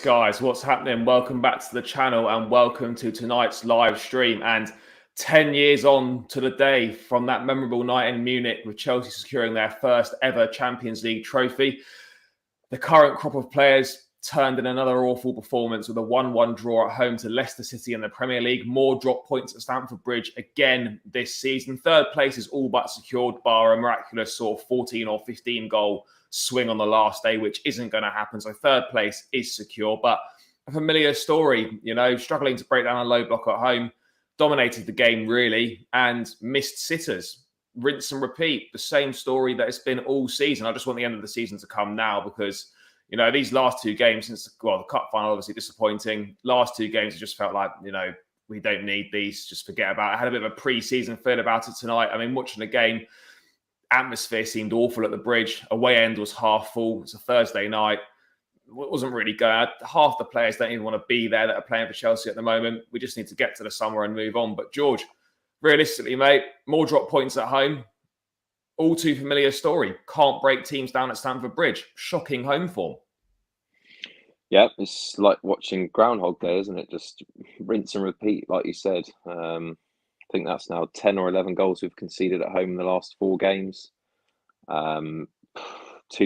guys, what's happening? Welcome back to the channel and welcome to tonight's live stream. And 10 years on to the day from that memorable night in Munich with Chelsea securing their first ever Champions League trophy. The current crop of players turned in another awful performance with a 1-1 draw at home to Leicester City in the Premier League. More drop points at Stamford Bridge again this season. Third place is all but secured, bar a miraculous sort of 14 or 15 goal swing on the last day, which isn't going to happen. So third place is secure, but a familiar story, struggling to break down a low block at home, dominated the game really, and missed sitters. Rinse and repeat, the same story that it's been all season. I just want the end of the season to come now because, these last two games, the cup final obviously disappointing. Last two games, it just felt like, we don't need these, just forget about it. I had a bit of a pre-season feel about it tonight. I mean, watching the game, atmosphere seemed awful at the Bridge. Away end was half full. It's a Thursday night. It wasn't really going. Half the players don't even want to be there that are playing for Chelsea at the moment. We just need to get to the summer and move on. But George, realistically, mate, more drop points at home. All too familiar story. Can't break teams down at Stamford Bridge. Shocking home form. Yeah, it's like watching Groundhog Day, isn't it? Just rinse and repeat, like you said. I think that's now 10 or 11 goals we've conceded at home in the last 4 games. Too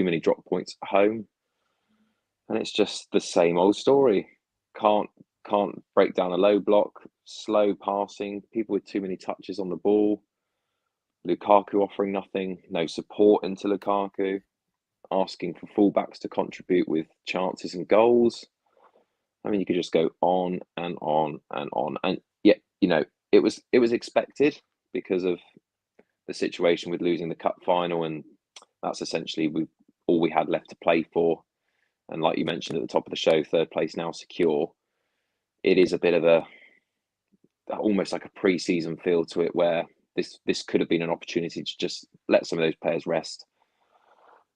many drop points at home. And it's just the same old story. Can't break down a low block, slow passing, people with too many touches on the ball. Lukaku offering nothing, no support into Lukaku, asking for fullbacks to contribute with chances and goals. I mean, you could just go on and on and on. And yet, it was expected because of the situation with losing the cup final, and that's essentially all we had left to play for. And like you mentioned at the top of the show, third place now secure. It is a bit of almost like a pre-season feel to it, where this could have been an opportunity to just let some of those players rest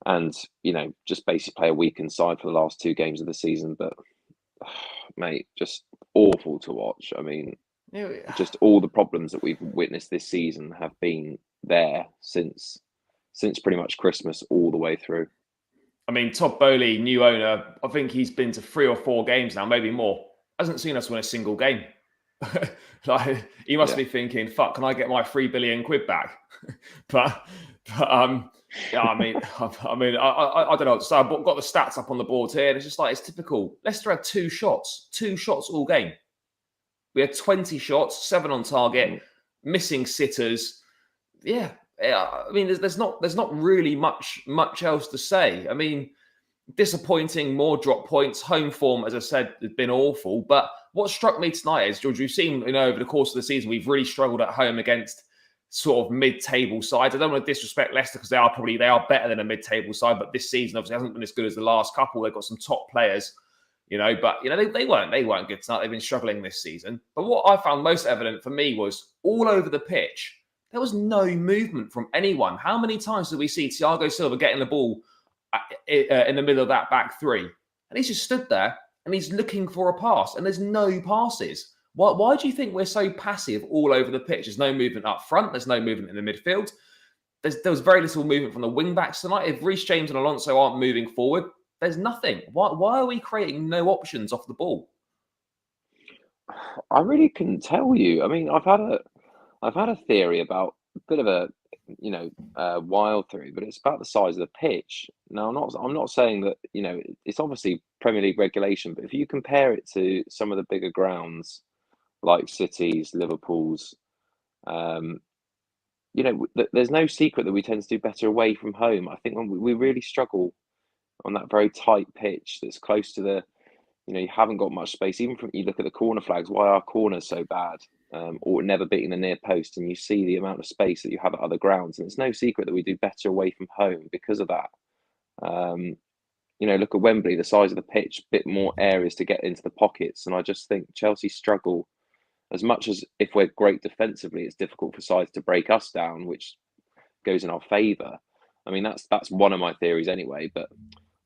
and just basically play a weakened side for the last 2 games of the season. But mate, just awful to watch. I mean, just all the problems that we've witnessed this season have been there since pretty much Christmas all the way through. I mean, Todd Boehly, new owner, I think he's been to 3 or 4 games now, maybe more. Hasn't seen us win a single game. He must be thinking, "Fuck, can I get my £3 billion back?" but yeah, I mean, I don't know. So I've got the stats up on the board here, and it's just like it's typical. Leicester had 2 shots all game. We had 20 shots, 7 on target, missing sitters. Yeah, I mean, there's not really much else to say. I mean, disappointing, more drop points. Home form, as I said, has been awful. But what struck me tonight is, George, we've seen, over the course of the season, we've really struggled at home against sort of mid-table sides. I don't want to disrespect Leicester because they are better than a mid-table side, but this season obviously hasn't been as good as the last couple. They've got some top players, but they weren't good tonight. They've been struggling this season. But what I found most evident for me was all over the pitch, there was no movement from anyone. How many times did we see Thiago Silva getting the ball in the middle of that back 3? And he's just stood there and he's looking for a pass, and there's no passes. Why do you think we're so passive all over the pitch? There's no movement up front. There's no movement in the midfield. There was very little movement from the wing-backs tonight. If Reece James and Alonso aren't moving forward, there's nothing. Why are we creating no options off the ball? I really couldn't tell you. I mean, I've had a theory about a bit of a wild theory, but it's about the size of the pitch. Now, I'm not saying that it's obviously Premier League regulation, but if you compare it to some of the bigger grounds like City's, Liverpool's, there's no secret that we tend to do better away from home. I think when we really struggle on that very tight pitch that's close to the, you haven't got much space. Even from, you look at the corner flags, why are corners so bad? Or never beating the near post, and you see the amount of space that you have at other grounds. And it's no secret that we do better away from home because of that. Look at Wembley, the size of the pitch, bit more areas to get into the pockets. And I just think Chelsea struggle as much as if we're great defensively, it's difficult for sides to break us down, which goes in our favour. I mean, that's one of my theories anyway, but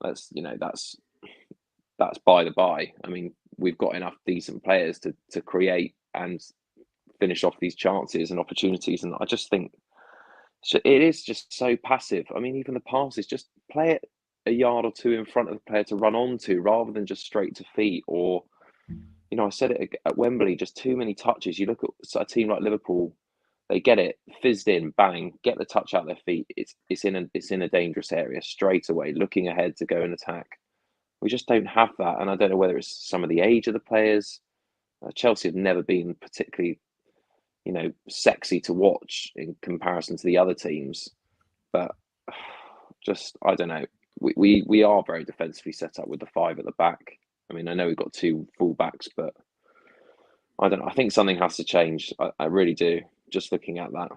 that's by the by. I mean, we've got enough decent players to create and finish off these chances and opportunities, and I just think it is just so passive. I mean, even the passes, just play it a yard or two in front of the player to run onto, rather than just straight to feet. Or, I said it at Wembley, just too many touches. You look at a team like Liverpool, they get it fizzed in, bang, get the touch out their feet. It's in a dangerous area straight away, looking ahead to go and attack. We just don't have that, and I don't know whether it's some of the age of the players. Chelsea have never been particularly, sexy to watch in comparison to the other teams, but just I don't know. We are very defensively set up with the five at the back. I mean, I know we've got two full backs, but I don't know. I think something has to change. I really do. Just looking at that,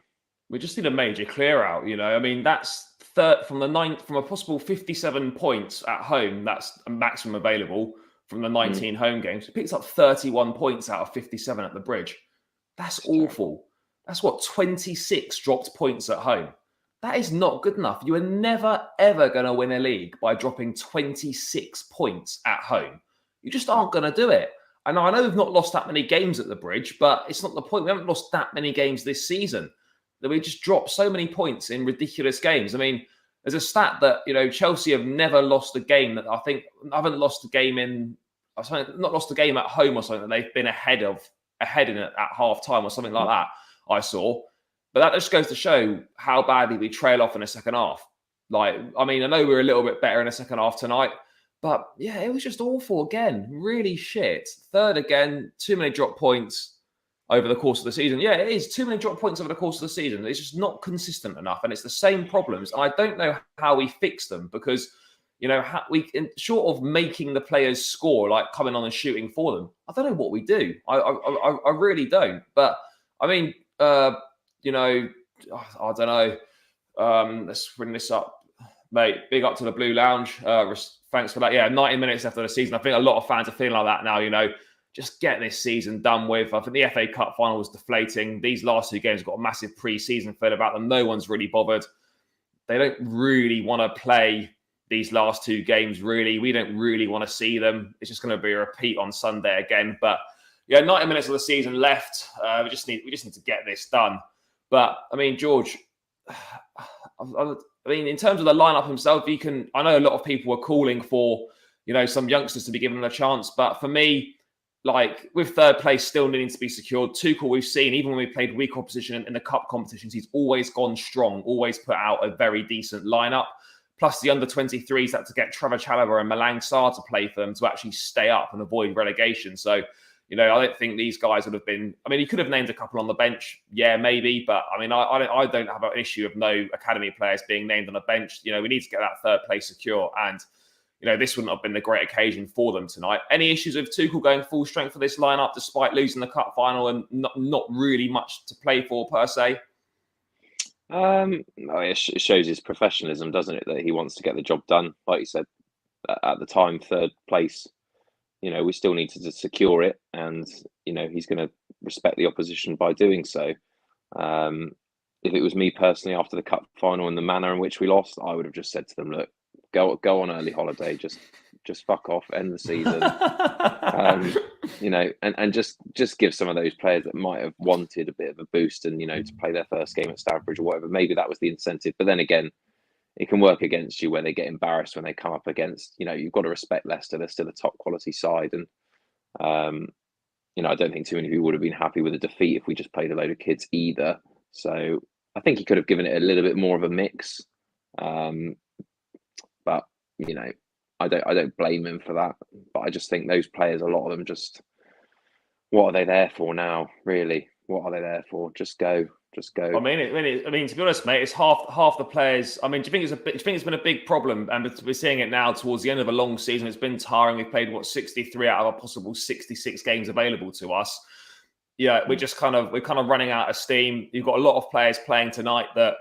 we just need a major clear out. I mean, that's from a possible 57 points at home. That's a maximum available from the 19 home games. It picks up 31 points out of 57 at the Bridge. That's awful. That's what, 26 dropped points at home. That is not good enough. You are never, ever going to win a league by dropping 26 points at home. You just aren't going to do it. And I know we've not lost that many games at the Bridge, but it's not the point. We haven't lost that many games this season. That we just dropped so many points in ridiculous games. I mean, there's a stat that, Chelsea have never lost a game that I haven't lost a game in, not lost a game at home or something that they've been ahead in it at half time or something like that, I saw. But that just goes to show how badly we trail off in the second half. I know we were a little bit better in the second half tonight, but yeah, it was just awful again. Really shit. Third again, too many drop points over the course of the season. Yeah, it is. Too many drop points over the course of the season. It's just not consistent enough. And it's the same problems. And I don't know how we fix them because, short of making the players score, like coming on and shooting for them, I don't know what we do. I really don't. But I mean, I don't know. Let's bring this up. Mate, big up to the Blue Lounge. Thanks for that. Yeah, 90 minutes after the season. I think a lot of fans are feeling like that now, just get this season done with. I think the FA Cup final was deflating. These last two games have got a massive pre-season feel about them. No one's really bothered. They don't really want to play these last two games, really. We don't really want to see them. It's just going to be a repeat on Sunday again. But yeah, 90 minutes of the season left. We just need to get this done. But I mean, George, in terms of the lineup himself, I know a lot of people were calling for, some youngsters to be given a chance. But for me, with third place still needing to be secured, Tuchel, we've seen, even when we played weak opposition in the cup competitions, he's always gone strong, always put out a very decent lineup. Plus the under-23s had to get Trevor Chalobah and Malang Sarr to play for them to actually stay up and avoid relegation. So, I don't think these guys would have been. I mean, he could have named a couple on the bench, yeah, maybe. But I mean, I don't have an issue of no academy players being named on the bench. We need to get that third place secure, and this wouldn't have been the great occasion for them tonight. Any issues with Tuchel going full strength for this lineup, despite losing the cup final and not really much to play for per se? It shows his professionalism, doesn't it? That he wants to get the job done. Like you said, at the time, third place. We still need to secure it, and he's going to respect the opposition by doing so. If it was me personally, after the cup final and the manner in which we lost, I would have just said to them, "Look, go on early holiday, just fuck off, end the season." And just give some of those players that might have wanted a bit of a boost and to play their first game at Stamford Bridge or whatever. Maybe that was the incentive, but then again, it can work against you where they get embarrassed when they come up against, you've got to respect Leicester. They're still a top quality side. And, I don't think too many people would have been happy with a defeat if we just played a load of kids either. So I think he could have given it a little bit more of a mix. But, I don't blame him for that. But I just think those players, a lot of them what are they there for now, really? What are they there for? Just go. I mean, to be honest, mate, it's half the players. I mean, do you think it's been a big problem? And we're seeing it now towards the end of a long season. It's been tiring. We've played 63 out of a possible 66 games available to us. Yeah, we're kind of running out of steam. You've got a lot of players playing tonight that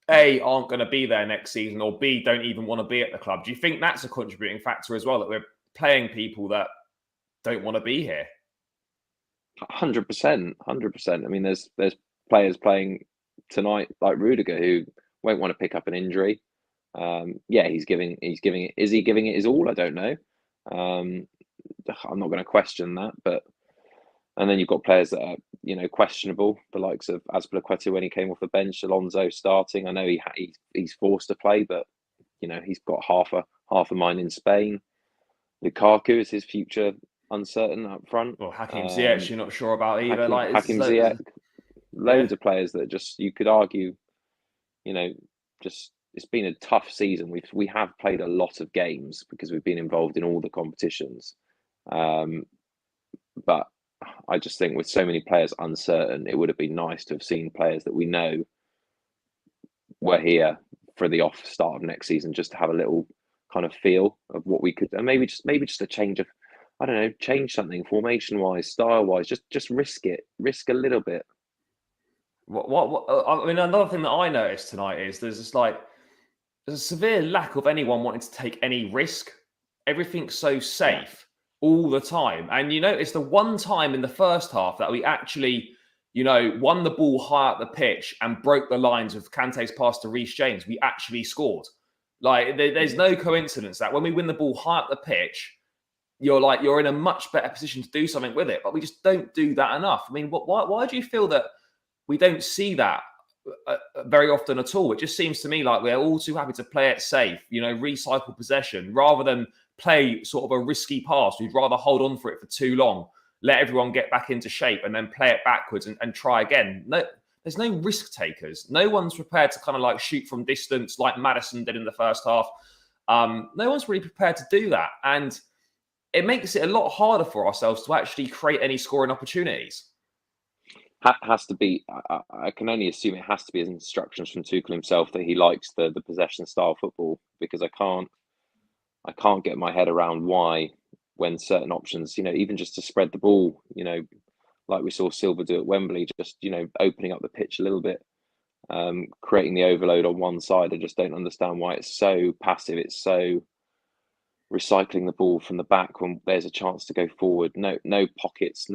A, aren't going to be there next season, or B, don't even want to be at the club. Do you think that's a contributing factor as well, that we're playing people that don't want to be here? 100%. I mean, there's players playing tonight like Rudiger who won't want to pick up an injury. He's giving it. Is he giving it his all? I don't know. I'm not going to question that, but and then you've got players that are questionable, the likes of Azpilicueta when he came off the bench, Alonso starting. I know he's forced to play, but he's got half a mind in Spain. Lukaku, is his future uncertain up front? Well, Hakim Ziyech, you're not sure about either. Hakim Ziyech, loads of players that just, you could argue, just it's been a tough season. We have played a lot of games because we've been involved in all the competitions, but I just think with so many players uncertain, it would have been nice to have seen players that we know were here for the off start of next season, just to have a little kind of feel of what we could, and maybe just a change of, I don't know, change something formation wise, style wise, just risk a little bit. I mean, another thing that I noticed tonight is there's a severe lack of anyone wanting to take any risk. Everything's so safe all the time. And you notice the one time in the first half that we actually, won the ball high up the pitch and broke the lines of Kante's pass to Reece James, we actually scored. There's no coincidence that when we win the ball high up the pitch, you're in a much better position to do something with it. But we just don't do that enough. I mean, why do you feel that we don't see that very often at all? It just seems to me like we're all too happy to play it safe, recycle possession, rather than play sort of a risky pass. We'd rather hold on for it for too long, let everyone get back into shape, and then play it backwards and try again. No, there's no risk takers. No one's prepared to kind of shoot from distance like Maddison did in the first half. No one's really prepared to do that. And it makes it a lot harder for ourselves to actually create any scoring opportunities. Has to be. I can only assume it has to be his instructions from Tuchel himself that he likes the possession style football, because I can't get my head around why, when certain options, even just to spread the ball, like we saw Silva do at Wembley, just opening up the pitch a little bit, creating the overload on one side. I just don't understand why it's so passive. It's so recycling the ball from the back when there's a chance to go forward. No pockets,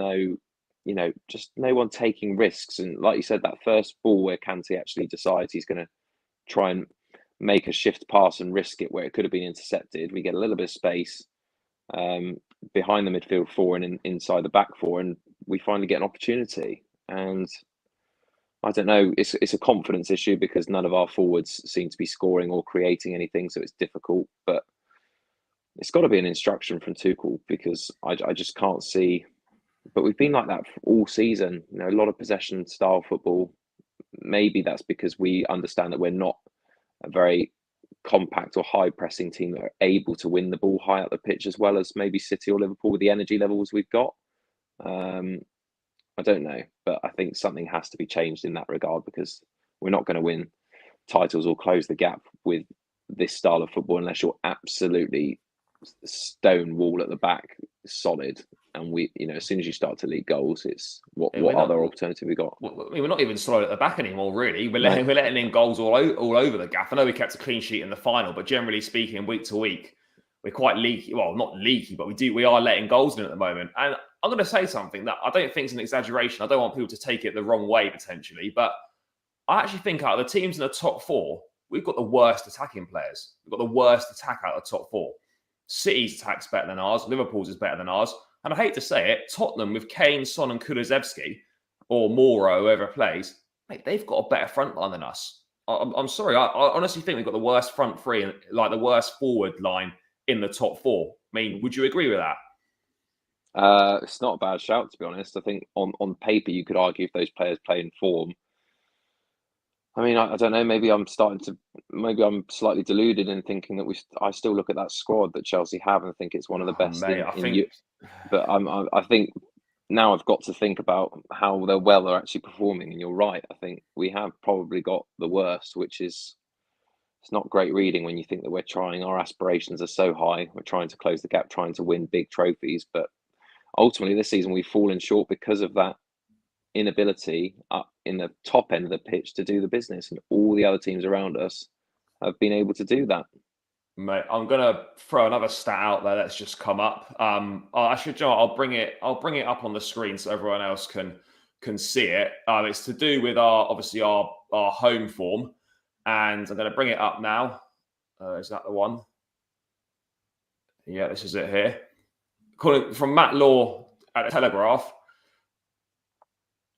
just no one taking risks. And like you said, that first ball where Kante actually decides he's going to try and make a shift pass and risk it where it could have been intercepted, we get a little bit of space behind the midfield four and inside the back four, and we finally get an opportunity. And I don't know, it's a confidence issue because none of our forwards seem to be scoring or creating anything, so it's difficult. But it's got to be an instruction from Tuchel, because I just can't see. But we've been like that all season, a lot of possession style football. Maybe that's because we understand that we're not a very compact or high pressing team that are able to win the ball high up the pitch as well as maybe City or Liverpool with the energy levels we've got. I don't know, but I think something has to be changed in that regard, because we're not going to win titles or close the gap with this style of football unless you're absolutely stone wall at the back, solid. And we, as soon as you start to leak goals, it's what other alternative we got? We're not even solid at the back anymore, really. We're letting in goals all over the gaff. I know we kept a clean sheet in the final, but generally speaking, week to week, we're quite leaky. Well, not leaky, but we are letting goals in at the moment. And I'm going to say something that I don't think is an exaggeration. I don't want people to take it the wrong way potentially, but I actually think out of the teams in the top four, we've got the worst attacking players. We've got the worst attack out of the top four. City's attack's better than ours. Liverpool's is better than ours. And I hate to say it, Tottenham with Kane, Son and Kulusevski, or Moro, whoever plays, mate, they've got a better front line than us. I'm sorry. I honestly think we've got the worst front three and the worst forward line in the top four. I mean, would you agree with that? It's not a bad shout, to be honest. I think on paper, you could argue if those players play in form. I mean, I don't know. Maybe I'm slightly deluded in thinking that I still look at that squad that Chelsea have and think it's one of the best. But I think now I've got to think about how they're actually performing. And you're right. I think we have probably got the worst, which is, it's not great reading when you think that we're trying. Our aspirations are so high. We're trying to close the gap, trying to win big trophies. But ultimately, this season we've fallen short because of that inability up in the top end of the pitch to do the business, and all the other teams around us have been able to do that. Mate, I'm gonna throw another stat out there that's just come up. I'll bring it up on the screen so everyone else can see it. It's to do with our home form, and I'm going to bring it up now. Is that the one? Yeah, this is it here. From Matt Law at the Telegraph.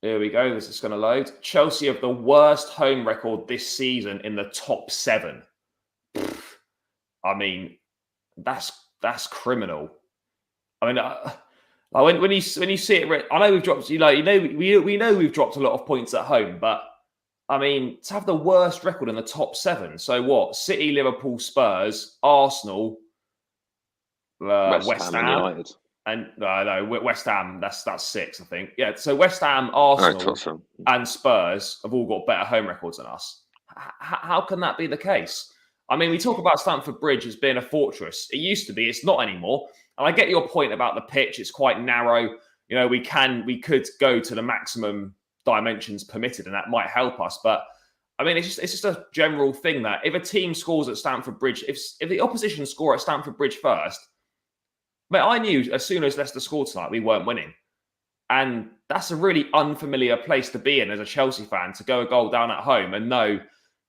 Here we go. This is going to load. Chelsea have the worst home record this season in the top 7. I mean, that's criminal. I mean, like when you see it, I know we've dropped. We know we've dropped a lot of points at home, but I mean, to have the worst record in the top 7. So what? City, Liverpool, Spurs, Arsenal, West Ham and Ham, United. and no, West Ham. That's 6, I think. Yeah. So West Ham, Oh, Arsenal, Tottenham. and Spurs have all got better home records than us. How can that be the case? I mean, we talk about Stamford Bridge as being a fortress. It used to be. It's not anymore. And I get your point about the pitch. It's quite narrow. You know, we could go to the maximum dimensions permitted, and that might help us. But I mean, it's just a general thing that if a team scores at Stamford Bridge, if the opposition score at Stamford Bridge first, but I knew as soon as Leicester scored tonight, we weren't winning. And that's a really unfamiliar place to be in as a Chelsea fan, to go a goal down at home and know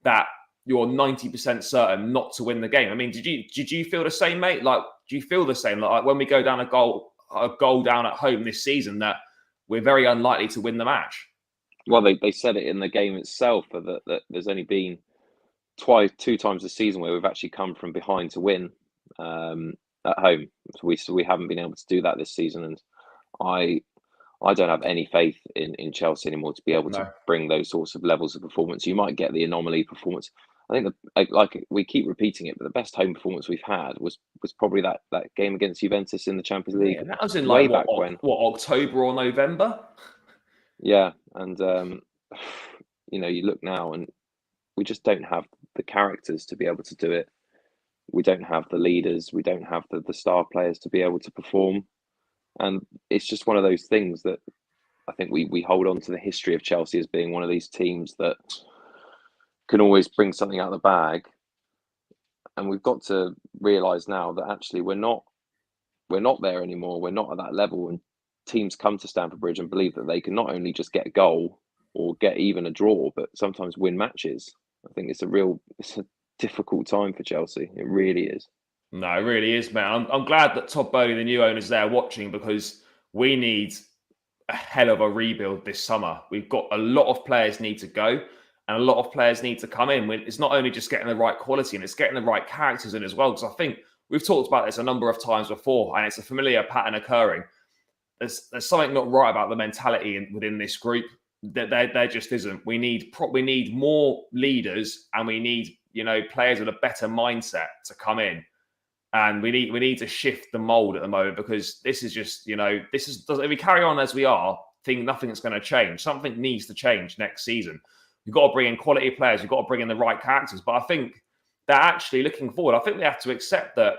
that you're 90% certain not to win the game. I mean, did you feel the same, mate? Like, do you feel the same? Like when we go down a goal down at home this season, that we're very unlikely to win the match? Well, they said it in the game itself that there's only been two times this season where we've actually come from behind to win at home. So we haven't been able to do that this season, and I don't have any faith in Chelsea anymore to be able to bring those sorts of levels of performance. You might get the anomaly performance. I think like we keep repeating it, but the best home performance we've had was probably that game against Juventus in the Champions League. Yeah, that was in way like back when October or November. Yeah, and you look now, and we just don't have the characters to be able to do it. We don't have the leaders. We don't have the star players to be able to perform. And it's just one of those things that I think we hold on to the history of Chelsea as being one of these teams that can always bring something out of the bag. And we've got to realise now that actually we're not there anymore. We're not at that level. And teams come to Stamford Bridge and believe that they can not only just get a goal or get even a draw, but sometimes win matches. I think it's a difficult time for Chelsea. It really is. No, it really is, man. I'm glad that Todd Boehly, the new owner, is there watching, because we need a hell of a rebuild this summer. We've got a lot of players need to go, and a lot of players need to come in. It's not only just getting the right quality, and it's getting the right characters in as well. Because I think we've talked about this a number of times before, and it's a familiar pattern occurring. There's something not right about the mentality within this group. There just isn't. We need more leaders, and we need players with a better mindset to come in. And we need to shift the mold at the moment, because this is just, if we carry on as we are, think nothing's going to change. Something needs to change next season. You've got to bring in quality players. You've got to bring in the right characters. But I think that actually, looking forward, I think we have to accept that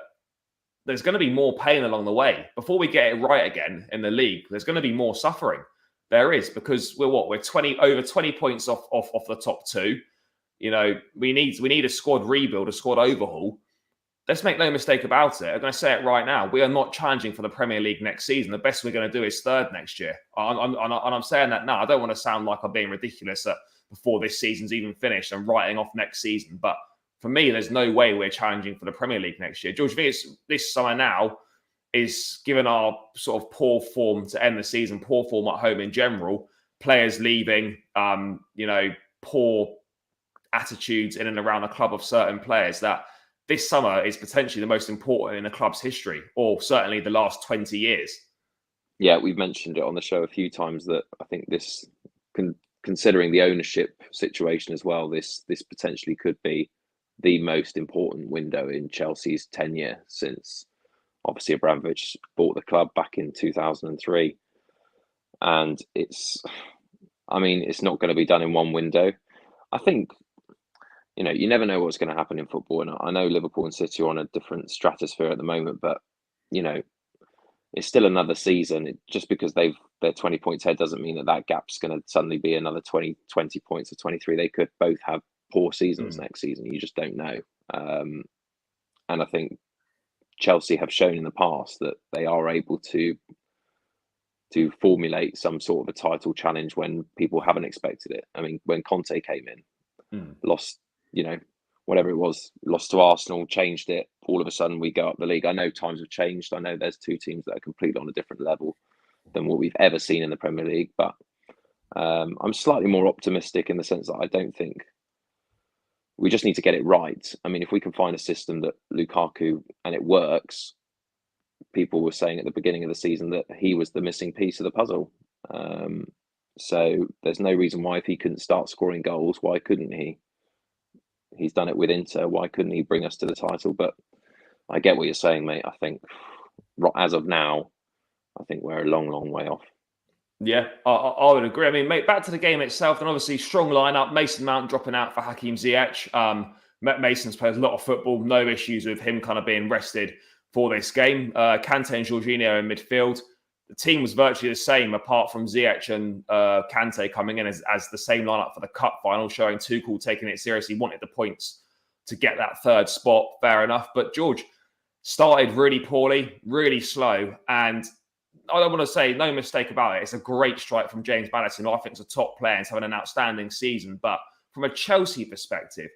there's going to be more pain along the way. Before we get it right again in the league, there's going to be more suffering. There is, because we're over 20 points off the top 2. We need a squad rebuild, a squad overhaul. Let's make no mistake about it. I'm going to say it right now. We are not challenging for the Premier League next season. The best we're going to do is 3rd next year. I'm saying that now. I don't want to sound like I'm being ridiculous before this season's even finished and writing off next season. But for me, there's no way we're challenging for the Premier League next year. George, I think this summer now is, given our sort of poor form to end the season, poor form at home in general, players leaving, poor attitudes in and around the club of certain players, that this summer is potentially the most important in the club's history, or certainly the last 20 years. Yeah, we've mentioned it on the show a few times that I think this, considering the ownership situation as well, this potentially could be the most important window in Chelsea's tenure since obviously Abramovich bought the club back in 2003. And it's not going to be done in one window. I think, you never know what's going to happen in football. And I know Liverpool and City are on a different stratosphere at the moment, but, it's still another season. Just because they're 20 points ahead doesn't mean that gap's going to suddenly be another 20 points or 23. They could both have poor seasons next season. You just don't know. And I think Chelsea have shown in the past that they are able to formulate some sort of a title challenge when people haven't expected it. I mean, when Conte came in, lost, whatever it was, lost to Arsenal, changed it. All of a sudden, we go up the league. I know times have changed. I know there's 2 teams that are completely on a different level than what we've ever seen in the Premier League. But I'm slightly more optimistic in the sense that I don't think we just need to get it right. I mean, if we can find a system that Lukaku and it works, people were saying at the beginning of the season that he was the missing piece of the puzzle. So there's no reason why, if he couldn't start scoring goals, why couldn't he? He's done it with Inter. Why couldn't he bring us to the title? But I get what you're saying, mate. I think as of now, I think we're a long, long way off. Yeah, I would agree. I mean, mate, back to the game itself, and obviously strong lineup. Mason Mount dropping out for Hakim Ziyech. Mason's played a lot of football. No issues with him kind of being rested for this game. Kante and Jorginho in midfield. The team was virtually the same, apart from Ziyech and Kante coming in as the same lineup for the cup final, showing Tuchel taking it seriously, wanted the points to get that third spot. Fair enough. But George started really poorly, really slow, and I don't want to say no mistake about it. It's a great strike from James Maddison, who I think is a top player and is having an outstanding season. But from a Chelsea perspective,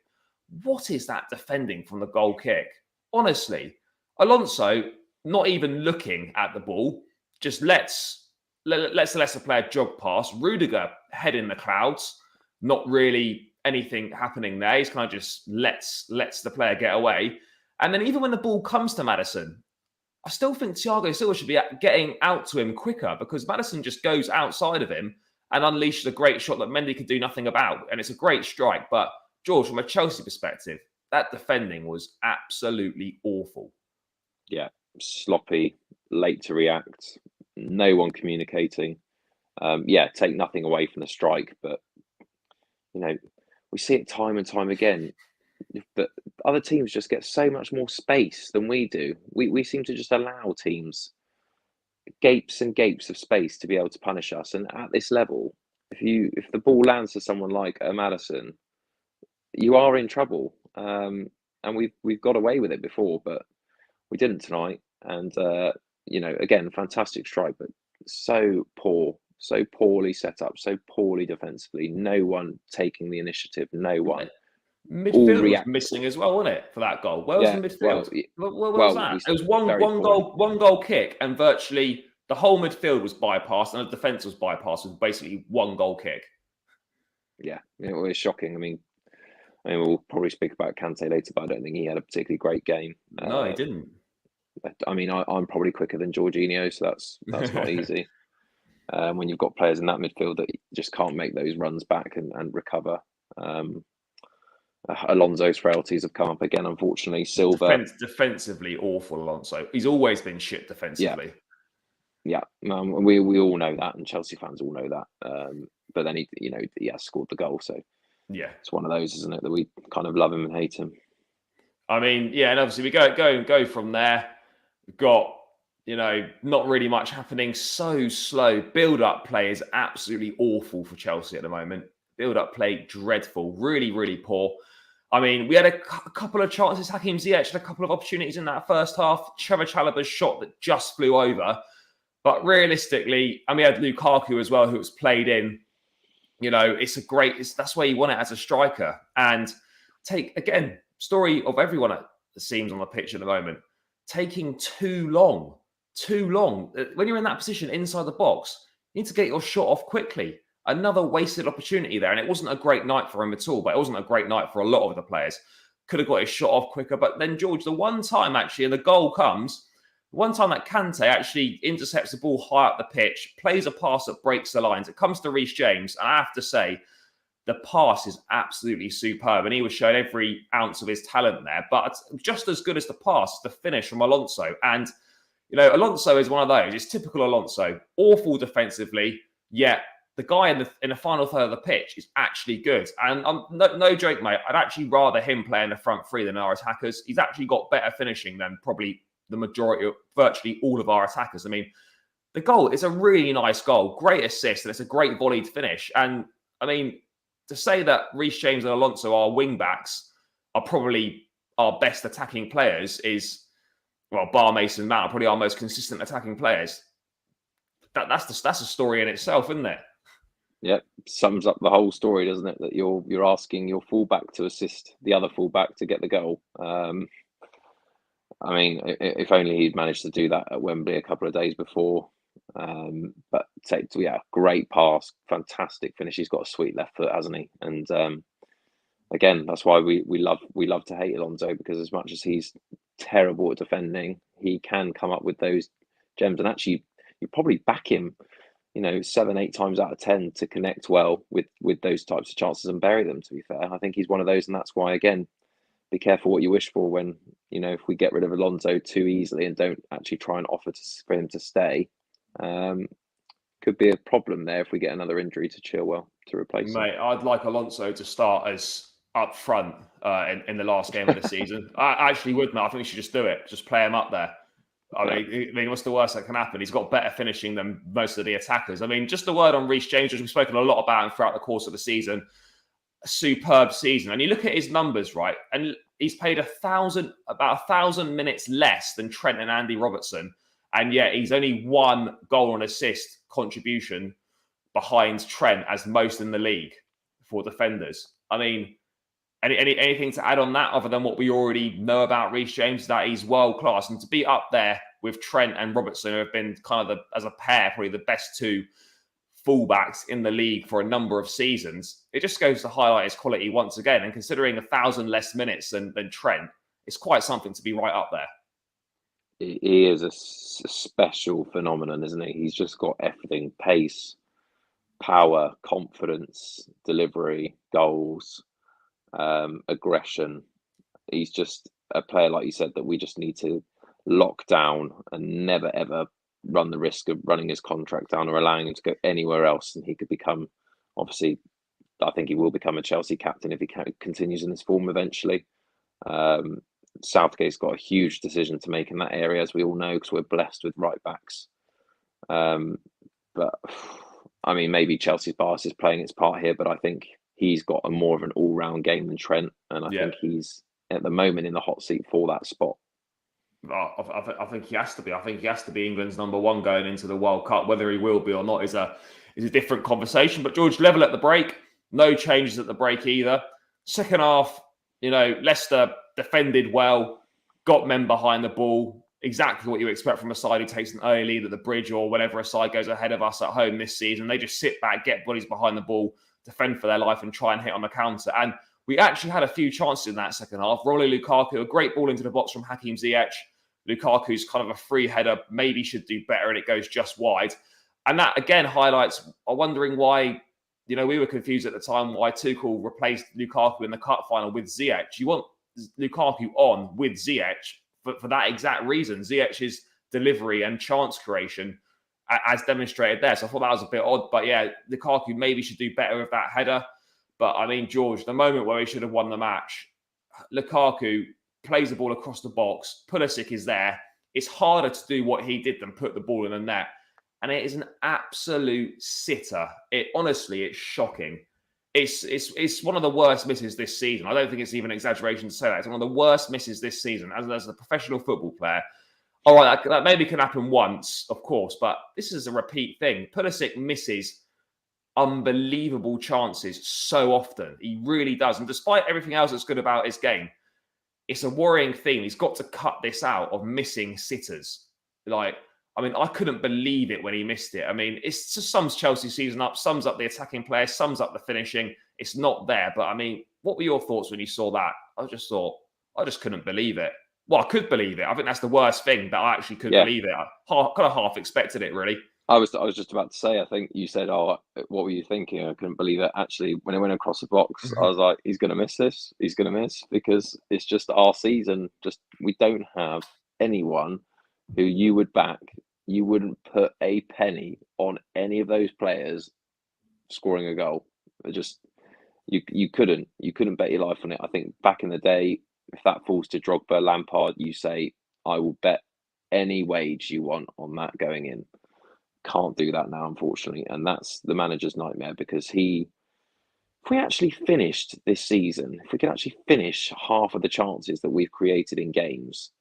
what is that defending from the goal kick? Honestly, Alonso not even looking at the ball, just lets the Leicester player jog past. Rudiger head in the clouds, not really anything happening there. He's kind of just lets the player get away. And then even when the ball comes to Maddison, I still think Thiago Silva should be getting out to him quicker, because Maddison just goes outside of him and unleashes a great shot that Mendy could do nothing about. And it's a great strike. But George, from a Chelsea perspective, that defending was absolutely awful. Yeah, sloppy, late to react, no one communicating. Take nothing away from the strike, but we see it time and time again. But other teams just get so much more space than we do. We seem to just allow teams gapes and gapes of space to be able to punish us. And at this level, if the ball lands to someone like a Maddison, you are in trouble. And we've got away with it before, but we didn't tonight. And again, fantastic strike, but so poor, so poorly set up, so poorly defensively. No one taking the initiative. No one. Midfield was missing as well, wasn't it, for that goal? Where was the midfield? Where was that? It was one goal kick, and virtually the whole midfield was bypassed, and the defence was bypassed with basically one goal kick. Yeah, it was shocking. I mean, we'll probably speak about Kante later, but I don't think he had a particularly great game. No, he didn't. I mean, I'm probably quicker than Jorginho, so that's not easy. When you've got players in that midfield that just can't make those runs back and recover. Alonso's frailties have come up again, unfortunately. Silva defensively awful. Alonso, he's always been shit defensively. Yeah, we all know that, and Chelsea fans all know that. But then he has scored the goal, so yeah, it's one of those, isn't it, that we kind of love him and hate him. I mean, yeah, and obviously we go from there. We've got not really much happening. So slow. Build-up play is absolutely awful for Chelsea at the moment. Build-up play, dreadful. Really, really poor. I mean, we had a couple of chances. Hakim Ziyech had a couple of opportunities in that first half. Trevor Chalobah's shot that just flew over. But realistically, and we had Lukaku as well, who was played in. That's where you want it as a striker. And story of everyone, it seems, on the pitch at the moment. Taking too long. When you're in that position inside the box, you need to get your shot off quickly. Another wasted opportunity there. And it wasn't a great night for him at all, but it wasn't a great night for a lot of the players. Could have got his shot off quicker. But then, George, the one time actually, and the goal comes, one time that Kante actually intercepts the ball high up the pitch, plays a pass that breaks the lines. It comes to Reece James. And I have to say, the pass is absolutely superb. And he was showing every ounce of his talent there. But just as good as the pass, the finish from Alonso. And, Alonso is one of those. It's typical Alonso. Awful defensively, yet the guy in the final third of the pitch is actually good. And no joke, mate, I'd actually rather him play in the front three than our attackers. He's actually got better finishing than probably the majority of virtually all of our attackers. I mean, the goal is a really nice goal, great assist, and it's a great volleyed finish. And I mean, to say that Reece James and Alonso, our wing backs, are probably our best attacking players is, well, bar Mason Mount, probably our most consistent attacking players. That's a story in itself, isn't it? Yeah, sums up the whole story, doesn't it? That you're asking your fullback to assist the other fullback to get the goal. I mean, if only he'd managed to do that at Wembley a couple of days before. But great pass, fantastic finish. He's got a sweet left foot, hasn't he? And again, that's why we love to hate Alonso, because as much as he's terrible at defending, he can come up with those gems. And actually, you probably back him, 7, 8 times out of 10 to connect well with those types of chances and bury them. To be fair, I think he's one of those, and that's why, again, be careful what you wish for when, if we get rid of Alonso too easily and don't actually try and offer for him to stay. Could be a problem there if we get another injury to Chilwell to replace him. Mate, I'd like Alonso to start as up front in the last game of the season. I actually would, mate. I think we should just do it. Just play him up there. I mean, what's the worst that can happen? He's got better finishing than most of the attackers. I mean, just a word on Reece James, which we've spoken a lot about him throughout the course of the season. A superb season. And you look at his numbers, right? And he's played about 1,000 minutes less than Trent and Andy Robertson. And yet he's only 1 goal and assist contribution behind Trent as most in the league for defenders. I mean, anything to add on that other than what we already know about Reece James, that he's world class, and to be up there with Trent and Robertson, who have been kind of as a pair, probably the best 2 fullbacks in the league for a number of seasons. It just goes to highlight his quality once again. And considering 1,000 less minutes than Trent, it's quite something to be right up there. He is a special phenomenon, isn't he? He's just got everything: pace, power, confidence, delivery, goals, aggression. He's just a player, like you said, that we just need to lock down and never ever run the risk of running his contract down or allowing him to go anywhere else. And he could become, obviously, I think he will become a Chelsea captain if he continues in this form eventually. Southgate's got a huge decision to make in that area, as we all know, because we're blessed with right backs. But I mean, maybe Chelsea's bias is playing its part here, but I think he's got a more of an all-round game than Trent, and I think he's at the moment in the hot seat for that spot. I think he has to be. I think he has to be England's number 1 going into the World Cup. Whether he will be or not is a different conversation. But George, level at the break, no changes at the break either. Second half, Leicester defended well, got men behind the ball. Exactly what you expect from a side who takes an early lead at the bridge, or whenever a side goes ahead of us at home this season. They just sit back, get bodies behind the ball, defend for their life, and try and hit on the counter. And we actually had a few chances in that second half. Romelu Lukaku, a great ball into the box from Hakim Ziyech. Lukaku's kind of a free header, maybe should do better, and it goes just wide. And that, again, highlights, I'm wondering why, we were confused at the time why Tuchel replaced Lukaku in the cup final with Ziyech. You want Lukaku on with Ziyech for that exact reason. Ziyech's delivery and chance creation as demonstrated there. So I thought that was a bit odd. But yeah, Lukaku maybe should do better with that header. But I mean, George, the moment where he should have won the match, Lukaku plays the ball across the box. Pulisic is there. It's harder to do what he did than put the ball in the net. And it is an absolute sitter. Honestly, it's shocking. It's one of the worst misses this season. I don't think it's even an exaggeration to say that. It's one of the worst misses this season as a professional football player. All right, that maybe can happen once, of course, but this is a repeat thing. Pulisic misses unbelievable chances so often. He really does. And despite everything else that's good about his game, it's a worrying theme. He's got to cut this out of missing sitters. I couldn't believe it when he missed it. I mean, it's just sums Chelsea's season up, sums up the attacking play, sums up the finishing. It's not there. But I mean, what were your thoughts when you saw that? I just couldn't believe it. Well, I could believe it. I think that's the worst thing, that I actually could believe it. I kind of half expected it, really. I was just about to say, I think you said, "Oh, what were you thinking?" I couldn't believe it. Actually, when it went across the box, I was like, "He's going to miss this. He's going to miss," because it's just our season. We don't have anyone who you would back. You wouldn't put a penny on any of those players scoring a goal. You couldn't bet your life on it. I think back in the day, if that falls to Drogba, Lampard, you say, "I will bet any wage you want on that going in." Can't do that now, unfortunately, and that's the manager's nightmare, because if we actually finished this season, if we could actually finish half of the chances that we've created in games,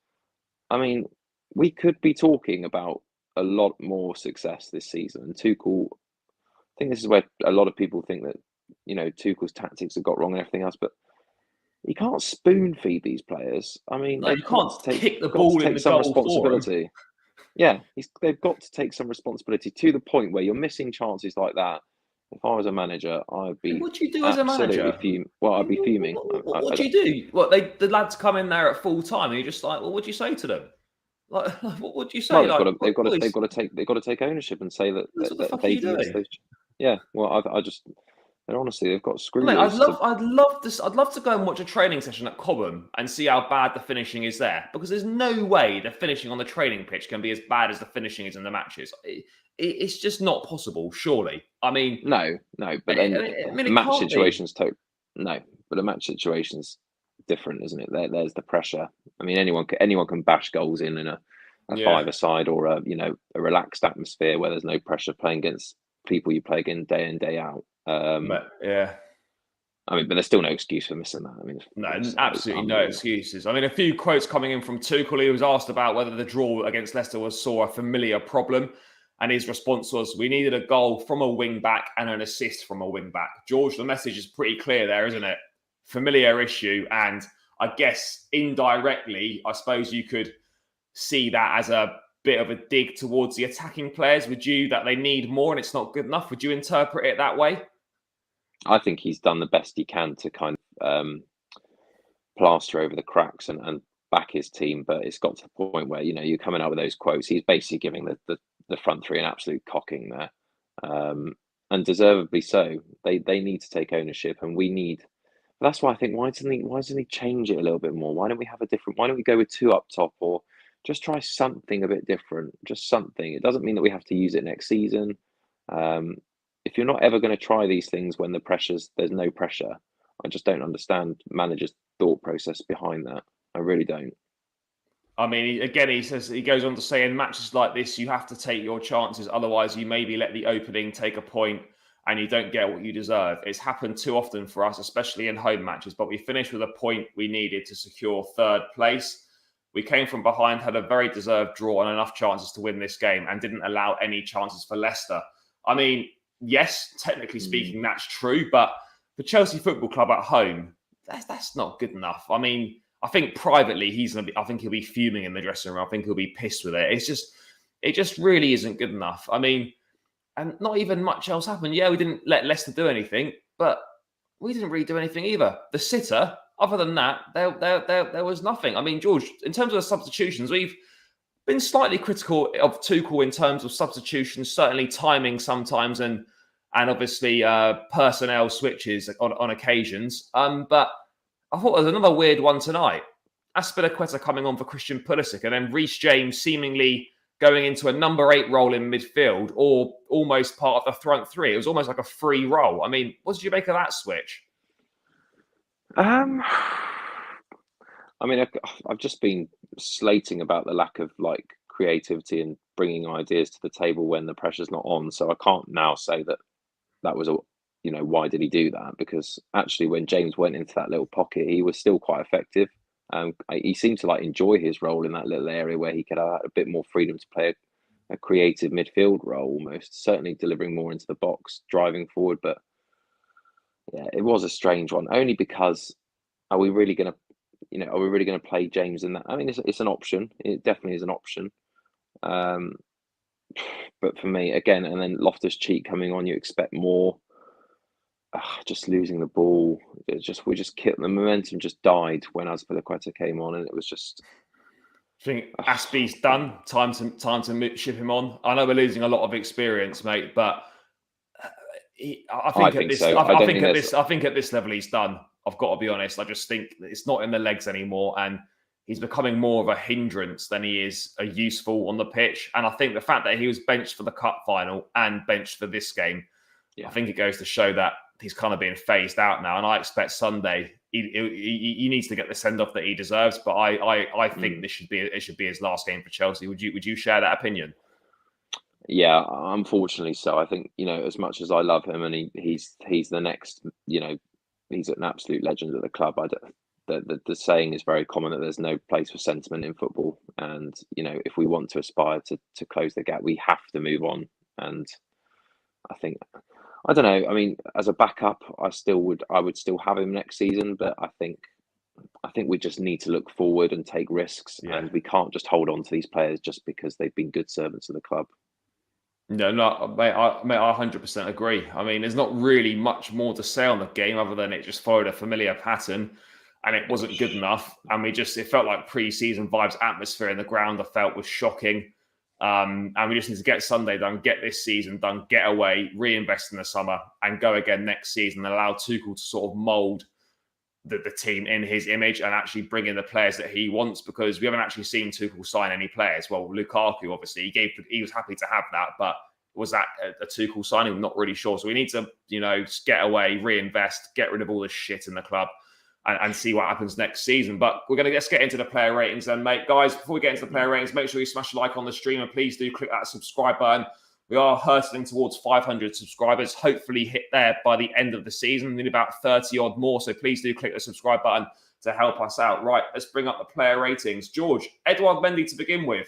I mean, we could be talking about a lot more success this season. And Tuchel, I think this is where a lot of people think that, Tuchel's tactics have got wrong and everything else, but you can't spoon feed these players. I mean, you can't kick the ball in the some goal responsibility. Yeah, they've got to take some responsibility, to the point where you're missing chances like that. If I was a manager, I'd be What do you do as a absolutely manager? fuming. Well, I'd be fuming. What do you do? The lads come in there at full time, and you're just like, well, what do you say to them? Like, what do you say? Well, Like, they've boys, got to take ownership and say that, what the fuck are you they've used doing? those. Yeah, well, I just, and honestly, they've got screw Mate, loose to. I'd love to go and watch a training session at Cobham and see how bad the finishing is there, because there's no way the finishing on the training pitch can be as bad as the finishing is in the matches. It's just not possible, surely. I mean, No, but then it match can't be. situations. No, but a match situation's different, isn't it? There's the pressure. I mean, anyone can bash goals in a Yeah, five-a-side or a relaxed atmosphere where there's no pressure playing against people you play against day in day out. but yeah. I mean, but there's still no excuse for missing that. I mean, No, it's absolutely no unbelievable. excuses. I mean, a few quotes coming in from Tuchel. He was asked about whether the draw against Leicester saw a familiar problem, and his response was, "We needed a goal from a wing back and an assist from a wing back." George, the message is pretty clear there, isn't it? Familiar issue, and I guess indirectly, I suppose you could see that as a bit of a dig towards the attacking players. Would you, that they need more and it's not good enough? Would you interpret it that way? I think he's done the best he can to kind of plaster over the cracks and back his team, but it's got to the point where you're coming out with those quotes. He's basically giving the front three an absolute cocking there, and deservedly so. They need to take ownership, and we need. That's why I think why doesn't he change it a little bit more? Why don't we have a different? Why don't we go with two up top, or just try something a bit different? Just something. It doesn't mean that we have to use it next season. Um, if you're not ever going to try these things when there's no pressure, I just don't understand managers' thought process behind that. I really don't. I mean, again, he goes on to say, in matches like this, you have to take your chances. Otherwise, you maybe let the opening take a point and you don't get what you deserve. It's happened too often for us, especially in home matches, but we finished with a point we needed to secure third place. We came from behind, had a very deserved draw and enough chances to win this game, and didn't allow any chances for Leicester. I mean, yes, technically speaking, that's true, but for Chelsea Football Club at home, that's not good enough. I mean, I think privately I think he'll be fuming in the dressing room. I think he'll be pissed with it. It just really isn't good enough. I mean, and not even much else happened. Yeah, we didn't let Leicester do anything, but we didn't really do anything either. The sitter, other than that, there was nothing. I mean, George, in terms of the substitutions, we've been slightly critical of Tuchel in terms of substitutions, certainly timing sometimes, and obviously personnel switches on occasions. But I thought there was another weird one tonight. Aspilicueta coming on for Christian Pulisic, and then Reece James seemingly going into a number 8 role in midfield, or almost part of the front three. It was almost like a free role. I mean, what did you make of that switch? Um, I mean, I've just been slating about the lack of creativity and bringing ideas to the table when the pressure's not on. So I can't now say that was why did he do that? Because actually, when James went into that little pocket, he was still quite effective. He seemed to enjoy his role in that little area where he could have a bit more freedom to play a creative midfield role, almost certainly delivering more into the box, driving forward. But yeah, it was a strange one, only because are we really going to play James in that? I mean, it's an option. It definitely is an option. But for me, again, and then Loftus-Cheek coming on, you expect more. Just losing the ball. The momentum just died when Azpilicueta came on, and it was just. I think Aspie's done. Time to ship him on. I know we're losing a lot of experience, mate, but I think at this level he's done. I've got to be honest. I just think it's not in the legs anymore, and he's becoming more of a hindrance than he is a useful on the pitch. And I think the fact that he was benched for the cup final and benched for this game, I think it goes to show that he's kind of being phased out now. And I expect Sunday he needs to get the send off that he deserves. But I think it should be his last game for Chelsea. Would you share that opinion? Yeah, unfortunately so. I think, as much as I love him and he's the next, he's an absolute legend at the club. The saying is very common that there's no place for sentiment in football. And, if we want to aspire to close the gap, we have to move on. And I think, I don't know. I mean, as a backup, I would still have him next season, but I think we just need to look forward and take risks, and we can't just hold on to these players just because they've been good servants of the club. No, mate, I 100% agree. I mean, there's not really much more to say on the game other than it just followed a familiar pattern and it wasn't good enough. And it felt like pre-season vibes, atmosphere in the ground I felt was shocking. And we just need to get Sunday done, get this season done, get away, reinvest in the summer and go again next season and allow Tuchel to sort of mould the team in his image and actually bring in the players that he wants, because we haven't actually seen Tuchel sign any players. Well, Lukaku, obviously, he was happy to have that, but was that a Tuchel signing? I'm not really sure. So we need to, just get away, reinvest, get rid of all this shit in the club and see what happens next season. But we're going to get into the player ratings then, mate. Guys, before we get into the player ratings, make sure you smash a like on the stream and please do click that subscribe button. We are hurtling towards 500 subscribers, hopefully hit there by the end of the season. We need about 30 odd more. So please do click the subscribe button to help us out. Right, let's bring up the player ratings. George, Edouard Mendy to begin with.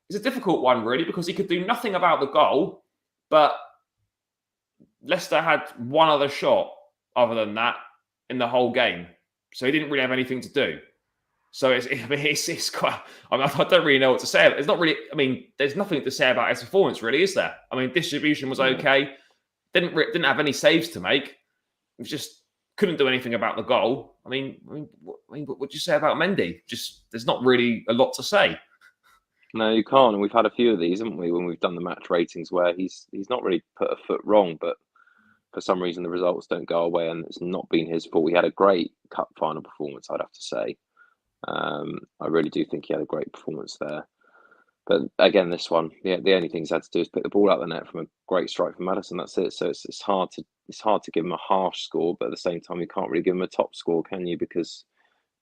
It's a difficult one, really, because he could do nothing about the goal, but Leicester had one other shot other than that in the whole game. So he didn't really have anything to do. So it's quite. I don't really know what to say. It's not really. I mean, there's nothing to say about his performance, really, is there? I mean, distribution was okay. Didn't have any saves to make. It was just couldn't do anything about the goal. I mean, what do you say about Mendy? Just there's not really a lot to say. No, you can't. And we've had a few of these, haven't we? When we've done the match ratings, where he's not really put a foot wrong, but for some reason the results don't go away, and it's not been his fault. He had a great cup final performance, I'd have to say. I really do think he had a great performance there. But again, this one, the only thing he's had to do is pick the ball out the net from a great strike from Maddison. That's it. So it's hard to give him a harsh score, but at the same time, you can't really give him a top score, can you? Because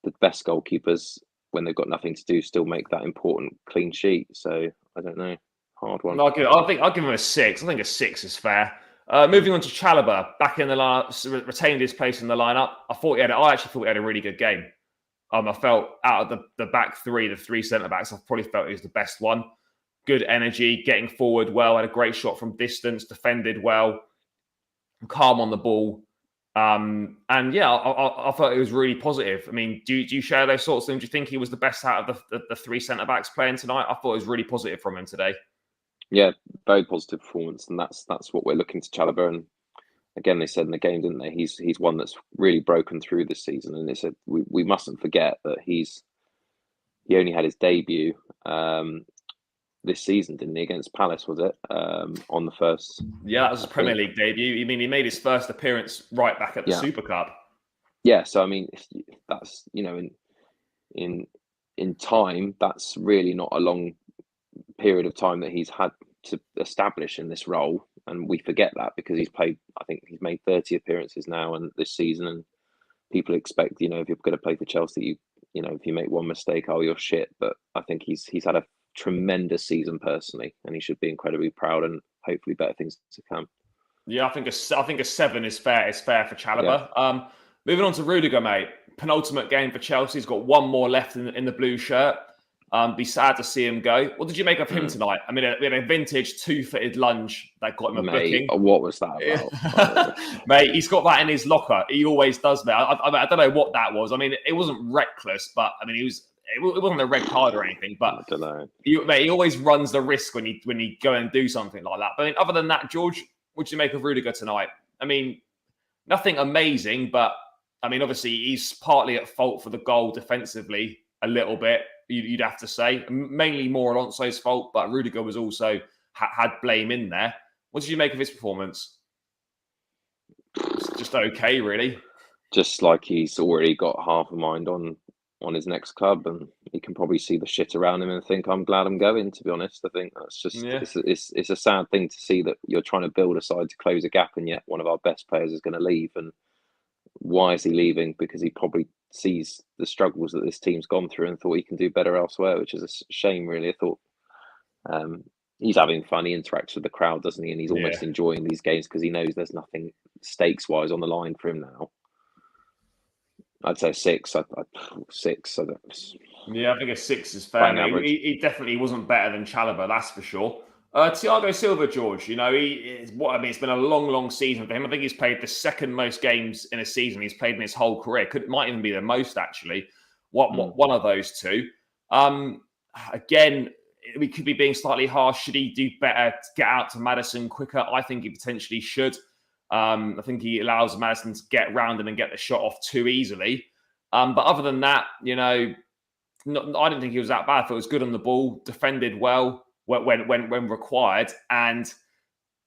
the best goalkeepers, when they've got nothing to do, still make that important clean sheet. So I don't know, hard one. I'll give him a 6. I think a 6 is fair. Moving on to Chalobah, back in the lineup, retained his place in the lineup. I actually thought he had a really good game. I felt out of the back three, the three centre-backs, I probably felt he was the best one. Good energy, getting forward well, had a great shot from distance, defended well, calm on the ball. I thought it was really positive. I mean, do you share those sorts of things? Do you think he was the best out of the three centre-backs playing tonight? I thought it was really positive from him today. Yeah, very positive performance, and that's what we're looking to Chalobah. And again, they said in the game, didn't they? He's one that's really broken through this season, and they said we mustn't forget that he only had his debut this season, didn't he? Against Palce, was it? On the first. Yeah, that was his Premier League debut. I mean, he made his first appearance right back at the Super Cup. Yeah, so I mean, that's in time, that's really not a long period of time that he's had to establish in this role, and we forget that because he's played. I think he's made 30 appearances now and this season, and people expect if you're going to play for Chelsea, if you make one mistake, you're shit. But I think he's had a tremendous season personally, and he should be incredibly proud, and hopefully better things to come. Yeah, I think a 7 is fair. It's fair for Chalobah. Yeah. Moving on to Rudiger, mate. Penultimate game for Chelsea. He's got one more left in the blue shirt. Be sad to see him go. What did you make of him tonight? I mean, we had a vintage two-footed lunge that got him a booking. What was that about? Mate, he's got that in his locker. He always does, mate. I don't know what that was. I mean, it wasn't reckless, but I mean, it wasn't a red card or anything. But I don't know. He always runs the risk when he go and do something like that. But I mean, other than that, George, what did you make of Rudiger tonight? I mean, nothing amazing, but I mean, obviously, he's partly at fault for the goal defensively a little bit. You'd have to say, mainly more Alonso's fault, but Rudiger was also had blame in there. What did you make of his performance? It's just okay, really. Just like he's already got half a mind on his next club, and he can probably see the shit around him and think, "I'm glad I'm going." To be honest, I think that's just it's a sad thing to see that you're trying to build a side to close a gap, and yet one of our best players is going to leave. And why is he leaving? Because he probably sees the struggles that this team's gone through and thought he can do better elsewhere, which is a shame, really. I thought he's having fun. He interacts with the crowd, doesn't he? And he's almost enjoying these games because he knows there's nothing stakes-wise on the line for him now. I'd say 6. 6. Yeah, I think a 6 is fair. He definitely wasn't better than Chalobah, that's for sure. Thiago Silva, George, it's been a long season for him. I think he's played the second most games in a season he's played in his whole career. Might even be the most, actually. One of those two. Again, we could be being slightly harsh. Should he do better to get out to Maddison quicker? I think he potentially should. I think he allows Maddison to get round him and get the shot off too easily. But other than that, I didn't think he was that bad. I thought he was good on the ball, defended well when required, and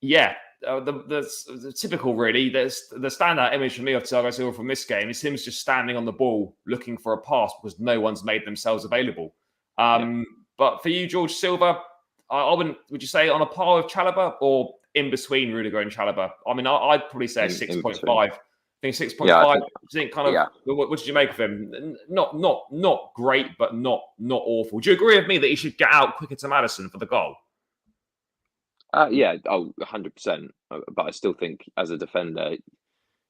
yeah. The typical, really, the standout image for me of Thiago Silva from this game is him just standing on the ball looking for a pass because no one's made themselves available. But for you, George, Silva, I wouldn't. Would you say on a par with Chalobah or in between Rudiger and Chalobah? I mean, I'd probably say 6.5. I think 6.5. I think kind of. What did you make of him? Not great, but not awful. Do you agree with me that he should get out quicker to Maddison for the goal? 100%. But I still think as a defender,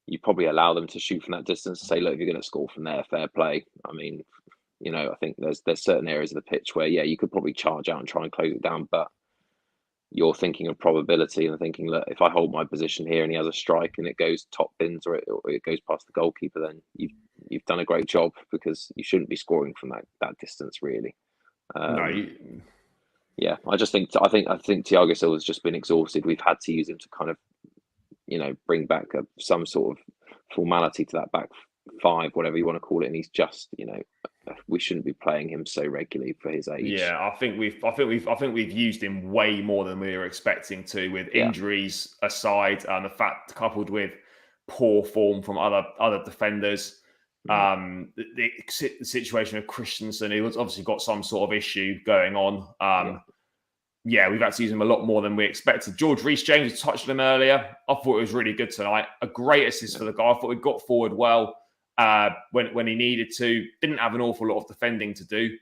you probably allow them to shoot from that distance and say, look, if you're going to score from there, fair play. I mean, I think there's certain areas of the pitch where, you could probably charge out and try and close it down. But you're thinking of probability and thinking, look, if I hold my position here and he has a strike and it goes top bins or it goes past the goalkeeper, then you've done a great job because you shouldn't be scoring from that distance, really. Yeah, I think Thiago Silva's just been exhausted. We've had to use him to kind of, bring back some sort of formality to that back five, whatever you want to call it. And he's just, we shouldn't be playing him so regularly for his age. Yeah, I think we've used him way more than we were expecting to, with injuries aside, and the fact coupled with poor form from other defenders. The situation of Christensen, he was obviously got some sort of issue going on. We've had to use him a lot more than we expected. George Reece James touched on him earlier. I thought it was really good tonight. A great assist for the guy. I thought he got forward well when he needed to. Didn't have an awful lot of defending to do.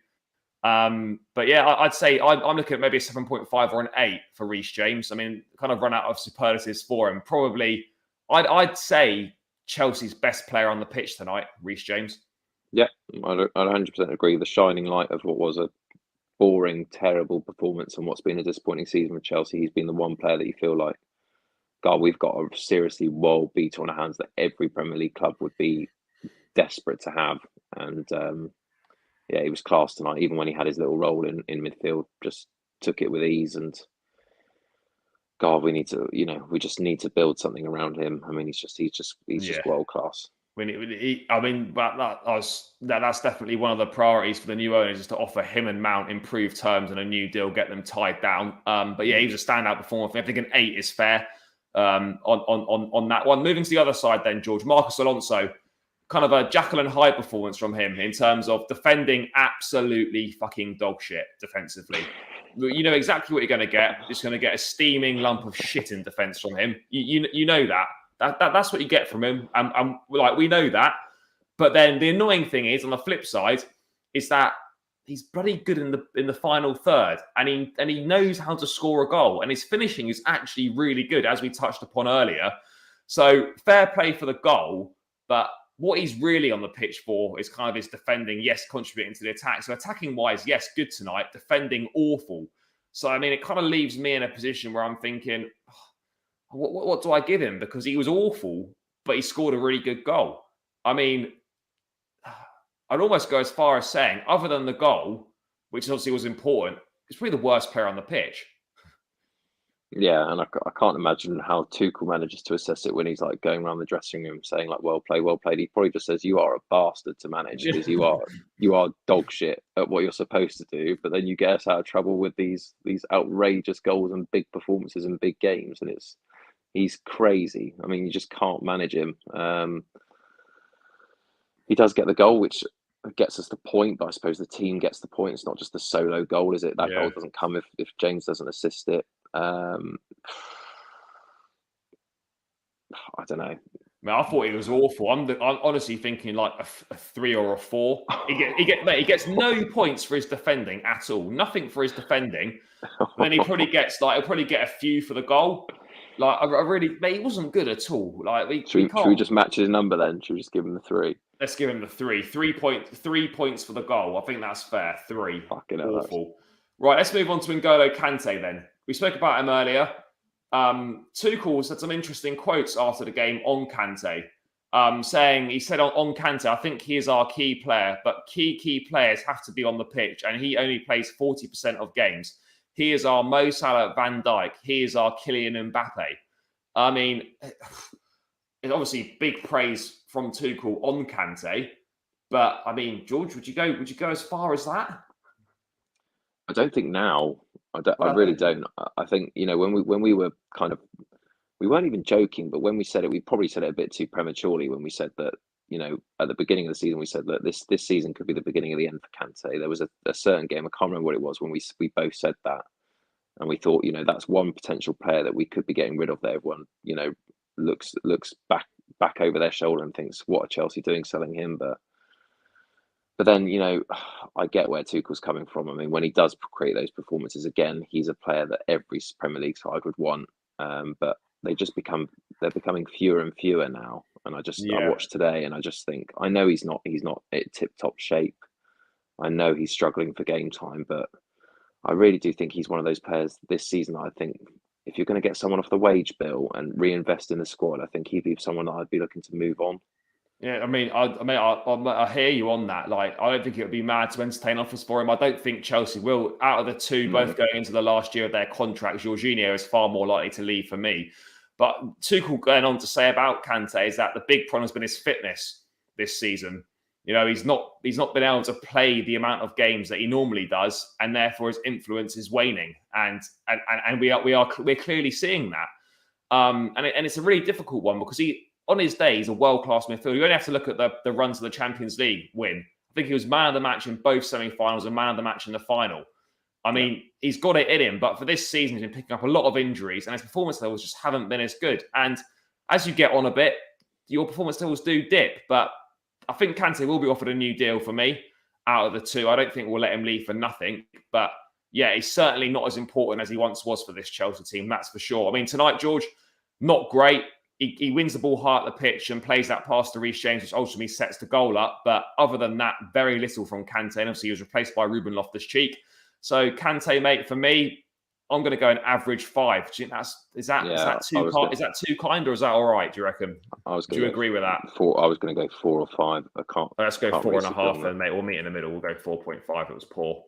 But I'd say I'm looking at maybe a 7.5 or an 8 for Reece James. I mean, kind of run out of superlatives for him. Probably, I'd say Chelsea's best player on the pitch tonight, Reece James. Yeah, I'd 100% agree. The shining light of what was a boring, terrible performance and what's been a disappointing season with Chelsea. He's been the one player that you feel like, God, we've got a seriously world beater on our hands that every Premier League club would be desperate to have. And he was class tonight. Even when he had his little role in midfield, just took it with ease. And God, we just need to build something around him. I mean, he's just world class. That's definitely one of the priorities for the new owners, is to offer him and Mount improved terms and a new deal, get them tied down. He was a standout performer. I think an 8 is fair on that one. Moving to the other side then, George, Marcus Alonso, kind of a Jekyll and Hyde performance from him in terms of defending absolutely fucking dog shit defensively. You know exactly what you're going to get. Just going to get a steaming lump of shit in defence from him. You know that. That's what you get from him. We know that. But then the annoying thing is, on the flip side, is that he's bloody good in the final third, and he knows how to score a goal, and his finishing is actually really good, as we touched upon earlier. So fair play for the goal, but what he's really on the pitch for is kind of his defending, yes, contributing to the attack. So attacking wise, yes, good tonight. Defending, awful. So, I mean, it kind of leaves me in a position where I'm thinking, what do I give him? Because he was awful, but he scored a really good goal. I mean, I'd almost go as far as saying, other than the goal, which obviously was important, he's probably the worst player on the pitch. Yeah, and I can't imagine how Tuchel manages to assess it when he's like going around the dressing room saying like, well played, well played. He probably just says, you are a bastard to manage because you are dog shit at what you're supposed to do. But then you get us out of trouble with these outrageous goals and big performances and big games. And he's crazy. I mean, you just can't manage him. He does get the goal, which gets us the point, but I suppose the team gets the point. It's not just the solo goal, is it? That goal doesn't come if James doesn't assist it. I don't know. I thought he was awful. I'm honestly thinking like a 3 or a 4. He gets no points for his defending at all. Nothing for his defending. Then he'll probably get a few for the goal. Like he wasn't good at all. Like should we just match his number then? Should we just give him the 3? Let's give him the 3. 3 points for the goal. I think that's fair. 3. Fucking awful. Right, let's move on to N'Golo Kante then. We spoke about him earlier. Tuchel said some interesting quotes after the game on Kante. saying, he said on Kante, I think he is our key player, but key players have to be on the pitch, and he only plays 40% of games. He is our Mo Salah, Van Dijk. He is our Kylian Mbappe. I mean, it's obviously big praise from Tuchel on Kante, but I mean, George, would you go as far as that? I don't think now. I really don't. I think, when we were kind of, we weren't even joking, but when we said it, we probably said it a bit too prematurely when we said that, at the beginning of the season, we said that this season could be the beginning of the end for Kante. There was a certain game, I can't remember what it was, when we both said that. And we thought, that's one potential player that we could be getting rid of there. Everyone, looks back over their shoulder and thinks, what are Chelsea doing selling him? But then, I get where Tuchel's coming from. I mean, when he does create those performances, again, he's a player that every Premier League side would want. But they're becoming fewer and fewer now. And I watched today and I just think, I know he's not at tip-top shape. I know he's struggling for game time, but I really do think he's one of those players this season. I think if you're going to get someone off the wage bill and reinvest in the squad, I think he'd be someone that I'd be looking to move on. Yeah, I hear you on that. Like, I don't think it would be mad to entertain offers for him. I don't think Chelsea will. Out of the two, both going into the last year of their contracts, Jorginho is far more likely to leave for me. But Tuchel going on to say about Kante is that the big problem has been his fitness this season. He's not been able to play the amount of games that he normally does, and therefore his influence is waning. And we're clearly seeing that. And it's a really difficult one because on his day, he's a world-class midfielder. You only have to look at the runs of the Champions League win. I think he was man of the match in both semi-finals and man of the match in the final. I mean, he's got it in him, but for this season, he's been picking up a lot of injuries, and his performance levels just haven't been as good. And as you get on a bit, your performance levels do dip. But I think Kante will be offered a new deal for me out of the two. I don't think we'll let him leave for nothing. But yeah, he's certainly not as important as he once was for this Chelsea team, that's for sure. I mean, tonight, George, not great. He wins the ball high at the pitch and plays that pass to Reece James, which ultimately sets the goal up. But other than that, very little from Kante. And obviously, he was replaced by Ruben Loftus-Cheek. So Kante, mate, for me, I'm going to go an average 5. Do you think is that too kind, or is that all right? Do you reckon? Do you agree with that? 4. I was going to go 4 or 5. I can't. Let's go 4.5, then, mate. We'll meet in the middle. We'll go 4.5. It was poor.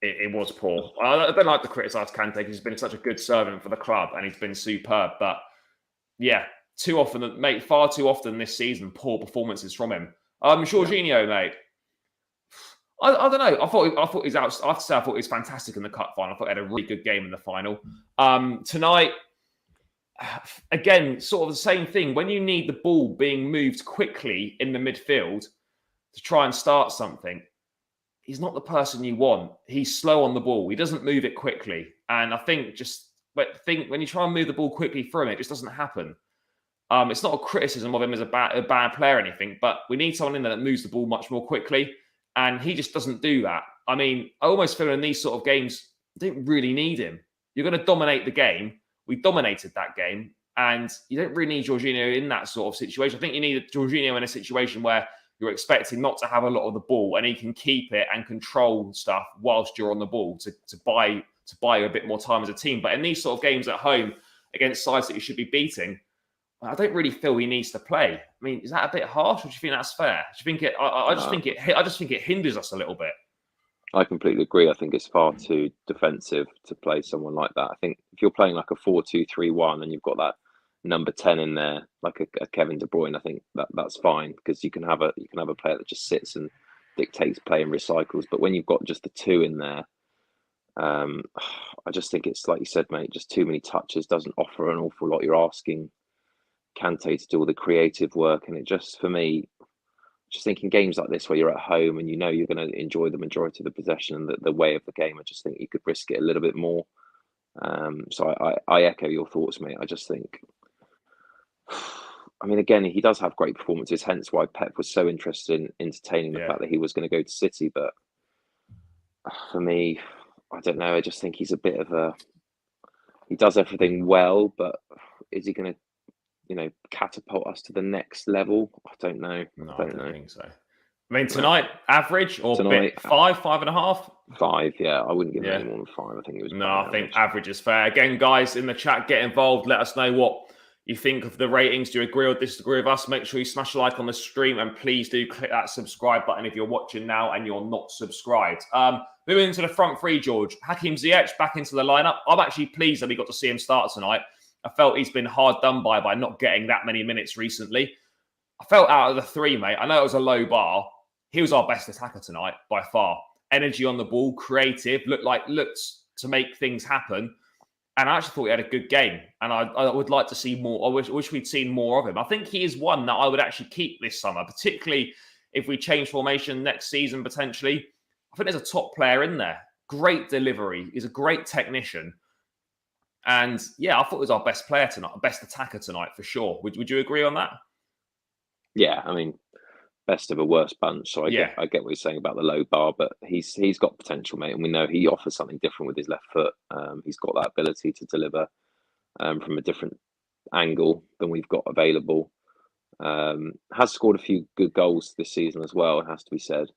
It was poor. I don't like to criticise Kante because he's been such a good servant for the club and he's been superb. But yeah, far too often this season, poor performances from him. Jorginho, mate. I don't know. I thought he's out. I have to say, I thought he was fantastic in the cup final. I thought he had a really good game in the final. Tonight, again, sort of the same thing. When you need the ball being moved quickly in the midfield to try and start something, he's not the person you want. He's slow on the ball. He doesn't move it quickly. And I think when you try and move the ball quickly through him, it just doesn't happen. It's not a criticism of him as a bad player or anything, but we need someone in there that moves the ball much more quickly. And he just doesn't do that. I mean, I almost feel in these sort of games, you don't really need him. You're going to dominate the game. We dominated that game. And you don't really need Jorginho in that sort of situation. I think you need Jorginho in a situation where you're expecting not to have a lot of the ball and he can keep it and control stuff whilst you're on the ball to buy you a bit more time as a team. But in these sort of games at home against sides that you should be beating, I don't really feel he needs to play. I mean, is that a bit harsh, or do you think that's fair? Do you think it? I just think it hinders us a little bit. I completely agree. I think it's far too defensive to play someone like that. I think if you're playing like a 4-2-3-1 and you've got that number 10 in there, like a Kevin De Bruyne, I think that's fine because you can have a player that just sits and dictates play and recycles. But when you've got just the 2 in there, I just think it's like you said, mate, just too many touches, doesn't offer an awful lot. You're asking Kante to do all the creative work, and it just, for me, just thinking games like this where you're at home and you're going to enjoy the majority of the possession and the way of the game, I just think you could risk it a little bit more. So I echo your thoughts, mate. I just think, I mean, again, he does have great performances, hence why Pep was so interested in entertaining the fact that he was going to go to City. But for me, I don't know. I just think he's a bit of he does everything well, but is he going to, catapult us to the next level? I don't know. No, I don't think so. I mean, tonight, average or bit 5.5? 5, yeah. I wouldn't give him any more than 5. I think it was. No, I think average is fair. Again, guys in the chat, get involved. Let us know what you think of the ratings. Do you agree or disagree with us? Make sure you smash a like on the stream, and please do click that subscribe button if you're watching now and you're not subscribed. Moving into the front three, George. Hakim Ziyech back into the lineup. I'm actually pleased that we got to see him start tonight. I felt he's been hard done by not getting that many minutes recently. I felt out of the three, mate. I know it was a low bar. He was our best attacker tonight by far. Energy on the ball, creative, looked to make things happen. And I actually thought he had a good game. And I would like to see more. I wish we'd seen more of him. I think he is one that I would actually keep this summer, particularly if we change formation next season, potentially. I think there's a top player in there. Great delivery. He's a great technician. And yeah, I thought he was our best player tonight, best attacker tonight for sure. Would you agree on that? Yeah, I mean, best of a worst bunch. So I get what you're saying about the low bar, but he's got potential, mate, and we know he offers something different with his left foot. He's got that ability to deliver from a different angle than we've got available. Has scored a few good goals this season as well, it has to be said,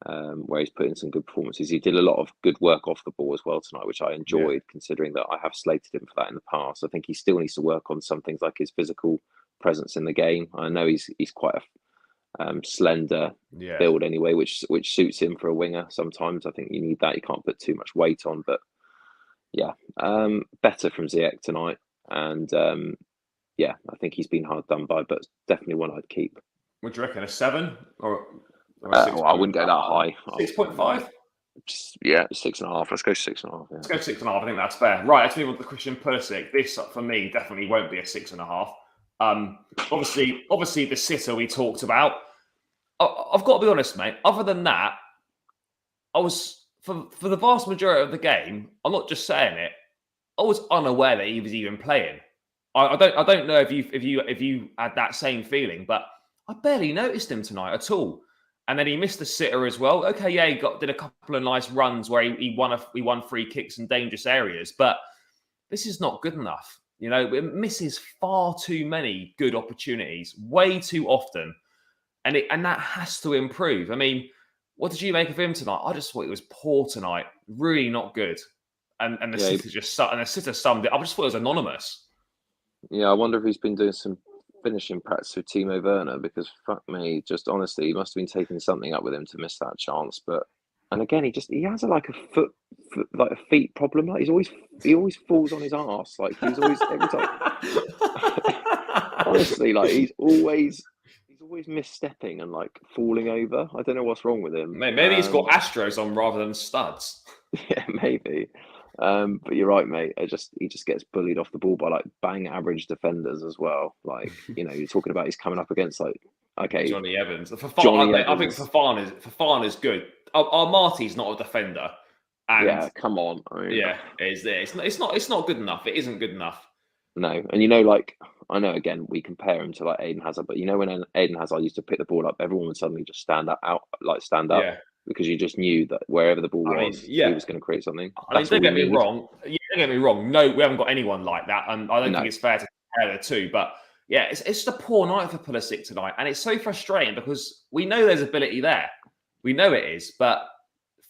where he's put in some good performances. He did a lot of good work off the ball as well tonight, which I enjoyed, considering that I have slated him for that in the past. I think he still needs to work on some things like his physical presence in the game. I know he's quite a slender build anyway, which suits him for a winger. Sometimes I think you need that. You can't put too much weight on, but better from Ziyech tonight. And I think he's been hard done by, but definitely one I'd keep. Would you reckon a 7 or I wouldn't go that high. 6.5? 6.5. Let's go 6.5. Yeah. Let's go 6.5. I think that's fair. Right, let's move on to Christian Pulisic. This, for me, definitely won't be a 6.5. Obviously, the sitter we talked about. I've got to be honest, mate. Other than that, I was for the vast majority of the game. I'm not just saying it. I was unaware that he was even playing. I don't know if you had that same feeling, but I barely noticed him tonight at all. And then he missed the sitter as well. Okay, yeah, he did a couple of nice runs where he won free kicks in dangerous areas, but this is not good enough. You know, it misses far too many good opportunities, way too often, and that has to improve. I mean, what did you make of him tonight? I just thought he was poor tonight, really not good, and the sitter summed it. I just thought it was anonymous. Yeah, I wonder if he's been doing some finishing practice with Timo Werner, because fuck me, just honestly, he must have been taking something up with him to miss that chance. But and again, he has a feet problem. Like he always falls on his arse. Like he's always every time. Honestly, like he's always misstepping and like falling over. I don't know what's wrong with him. Maybe he's got Astros on rather than studs. Yeah, maybe. But you're right, mate. He just gets bullied off the ball by like bang average defenders as well. Like, you know, you're talking about he's coming up against like Johnny Evans. I think Fafana is good. Our Marty's not a defender. And yeah, come on. I mean, it's not good enough. It isn't good enough. No, and you know, like I know again we compare him to like Eden Hazard, but you know when Eden Hazard used to pick the ball up, everyone would suddenly just stand up, because you just knew that wherever the ball was, he was going to create something. Don't get me wrong. Yeah, don't get me wrong. No, we haven't got anyone like that, and I don't think it's fair to compare the two. But yeah, it's just a poor night for Pulisic tonight, and it's so frustrating because we know there's ability there. We know it is, but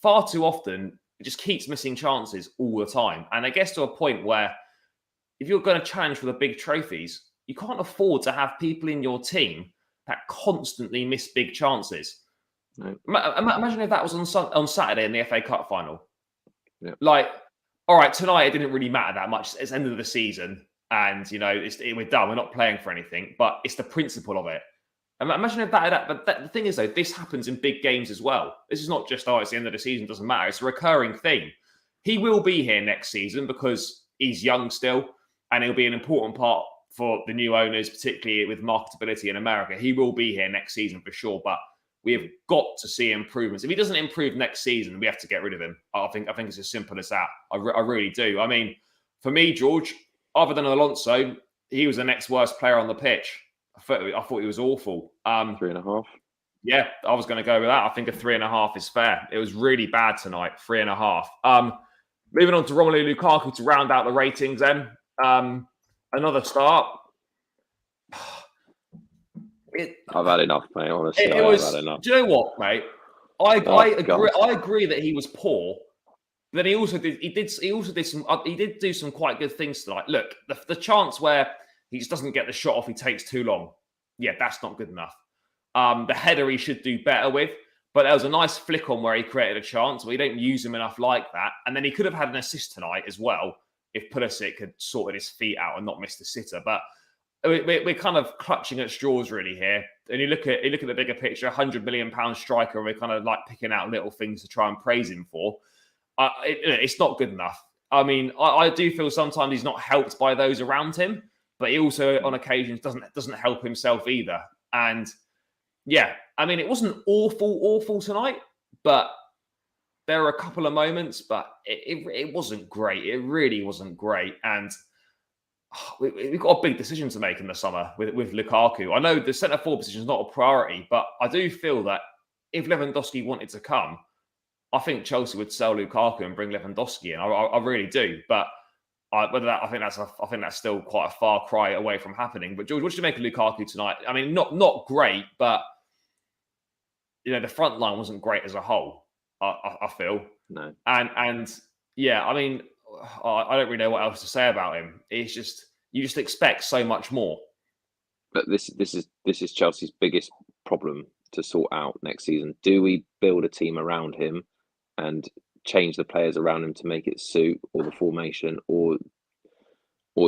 far too often it just keeps missing chances all the time, and it gets to a point where if you're going to challenge for the big trophies, you can't afford to have people in your team that constantly miss big chances. No. Imagine if that was on Saturday in the FA Cup final. Yeah. Like, all right, tonight it didn't really matter that much. It's the end of the season, and you know we're done. We're not playing for anything, but it's the principle of it. Imagine if but the thing is though, this happens in big games as well. This is not just it's the end of the season, doesn't matter. It's a recurring thing. He will be here next season because he's young still. And he'll be an important part for the new owners, particularly with marketability in America. He will be here next season for sure, but we have got to see improvements. If he doesn't improve next season, we have to get rid of him. I think it's as simple as that. I really do. I mean, for me, George, other than Alonso, he was the next worst player on the pitch. I thought he was awful. 3.5. Yeah, I was going to go with that. I think a 3.5 is fair. It was really bad tonight. 3.5. Moving on to Romelu Lukaku to round out the ratings then. Another start. I've had enough, mate. Honestly, I've had enough. Do you know what, mate? I agree that he was poor, but he did do some quite good things tonight. Look, the chance where he just doesn't get the shot off. He takes too long. Yeah, that's not good enough. The header he should do better with. But there was a nice flick on where he created a chance. We don't use him enough like that. And then he could have had an assist tonight as well if Pulisic had sorted his feet out and not missed the sitter. But we're kind of clutching at straws really here. And you look at the bigger picture, £100 million striker, and we're kind of like picking out little things to try and praise him for. It's not good enough. I mean, I do feel sometimes he's not helped by those around him, but he also on occasions doesn't help himself either. And yeah, I mean, it wasn't awful tonight, but there were a couple of moments, but it wasn't great. It really wasn't great. And we've got a big decision to make in the summer with Lukaku. I know the centre-forward position is not a priority, but I do feel that if Lewandowski wanted to come, I think Chelsea would sell Lukaku and bring Lewandowski in. I really do. But I think that's still quite a far cry away from happening. But George, what did you make of Lukaku tonight? I mean, not great, but the front line wasn't great as a whole. I feel no, and yeah, I mean, I don't really know what else to say about him. It's just you just expect so much more. But this is Chelsea's biggest problem to sort out next season. Do we build a team around him and change the players around him to make it suit or the formation, or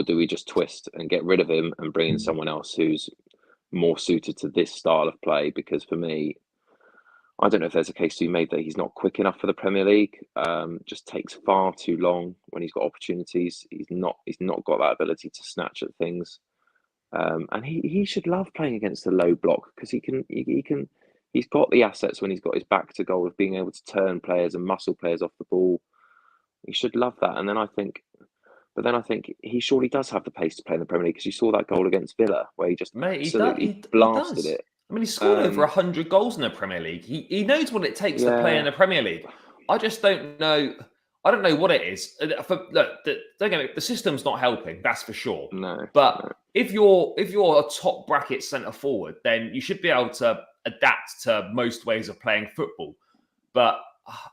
do we just twist and get rid of him and bring in someone else who's more suited to this style of play? Because for me, I don't know if there's a case to be made that he's not quick enough for the Premier League. Just takes far too long when he's got opportunities. He's not got that ability to snatch at things. And he should love playing against the low block because he's got the assets when he's got his back to goal of being able to turn players and muscle players off the ball. He should love that. And then I think he surely does have the pace to play in the Premier League because you saw that goal against Villa where he just absolutely blasted it. I mean, he scored over 100 goals in the Premier League. He knows what it takes to play in the Premier League. I just don't know. I don't know what it is. Don't get me, the system's not helping. That's for sure. No. But if you're a top bracket centre forward, then you should be able to adapt to most ways of playing football. But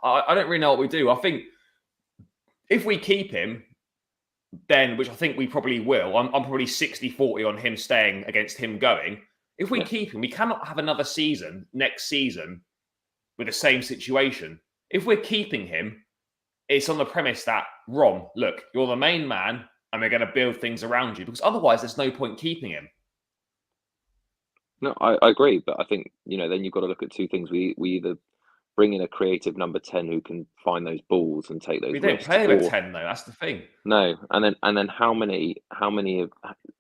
I don't really know what we do. I think if we keep him, then, which I think we probably will, I'm probably 60-40 on him staying against him going. If we keep him, we cannot have another season next season with the same situation. If we're keeping him, it's on the premise that, Rom, look, you're the main man and we're going to build things around you because otherwise there's no point keeping him. No, I agree. But I think, then you've got to look at two things. We either bring in a creative number 10 who can find those balls and take those risks. We don't play with 10 though. That's the thing. No. And then how many of,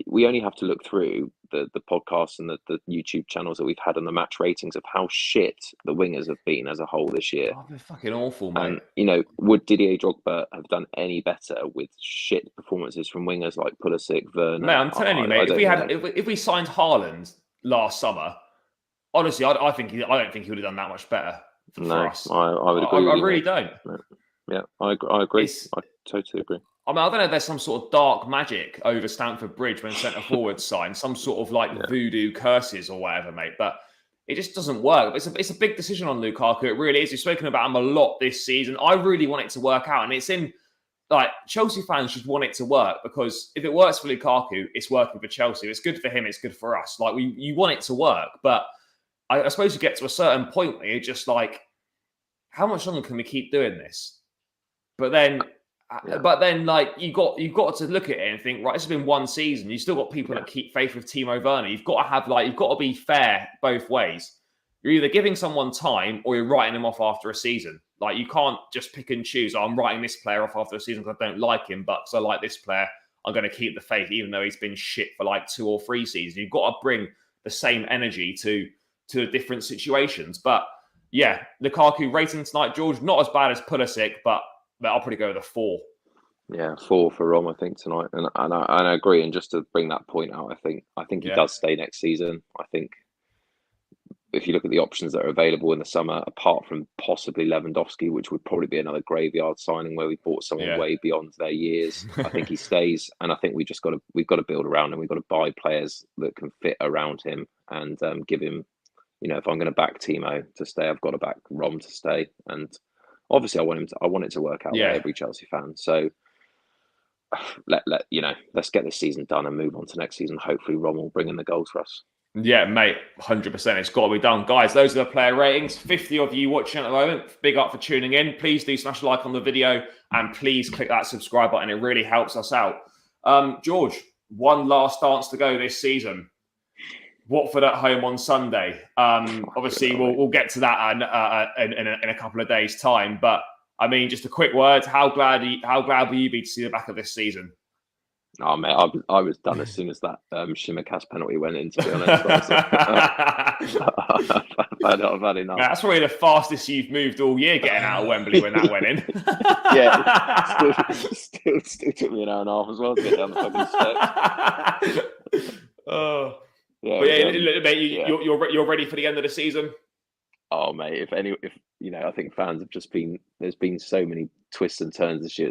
we only have to look through the podcasts and the YouTube channels that we've had on the match ratings of how shit the wingers have been as a whole this year. Oh, they're fucking awful, mate. And, would Didier Drogba have done any better with shit performances from wingers like Pulisic, Werner? Mate, I'm telling you, mate, if we signed Haaland last summer, honestly, I don't think he would have done that much better for us. I would agree. I really don't. Yeah, I agree. I totally agree. I mean, I don't know if there's some sort of dark magic over Stamford Bridge when centre forwards sign, some sort of voodoo curses or whatever, mate. But it just doesn't work. It's a big decision on Lukaku. It really is. We've spoken about him a lot this season. I really want it to work out. And it's in, Chelsea fans should want it to work because if it works for Lukaku, it's working for Chelsea. If it's good for him, it's good for us. You want it to work. But I suppose you get to a certain point where you're just like, how much longer can we keep doing this? But then you've got to look at it and think, right, this has been one season. You've still got people that keep faith with Timo Werner. You've got to be fair both ways. You're either giving someone time or you're writing them off after a season. You can't just pick and choose. I'm writing this player off after a season because I don't like him, but because I like this player, I'm going to keep the faith, even though he's been shit for 2 or 3 seasons. You've got to bring the same energy to different situations. But yeah, Lukaku rating tonight, George, not as bad as Pulisic, but I'll probably go with a 4. Yeah, 4 for Rom, I think, tonight, and I agree. And just to bring that point out, I think he does stay next season. I think if you look at the options that are available in the summer, apart from possibly Lewandowski, which would probably be another graveyard signing where we bought someone way beyond their years, I think he stays. And I think we've got to build around him. We've got to buy players that can fit around him and give him. If I'm going to back Timo to stay, I've got to back Rom to stay. And obviously, I want it to work out for every Chelsea fan. So let's get this season done and move on to next season. Hopefully, Ron will bring in the goals for us. Yeah, mate, 100%. It's got to be done. Guys, those are the player ratings. 50 of you watching at the moment. Big up for tuning in. Please do smash a like on the video and please click that subscribe button. It really helps us out. George, one last dance to go this season. Watford at home on Sunday. Obviously, we'll get to that in a couple of days' time. But, I mean, just a quick word. How glad will you be to see the back of this season? Oh, mate, I was done as soon as that Shimikas penalty went in, to be honest. I've had enough. That's probably the fastest you've moved all year getting out of Wembley when that went in. Yeah, still took me an hour and a half as well to get down the fucking steps. Yeah, but yeah, mate, you're ready for the end of the season? Oh, mate, if I think fans have just been, there's been so many twists and turns this year.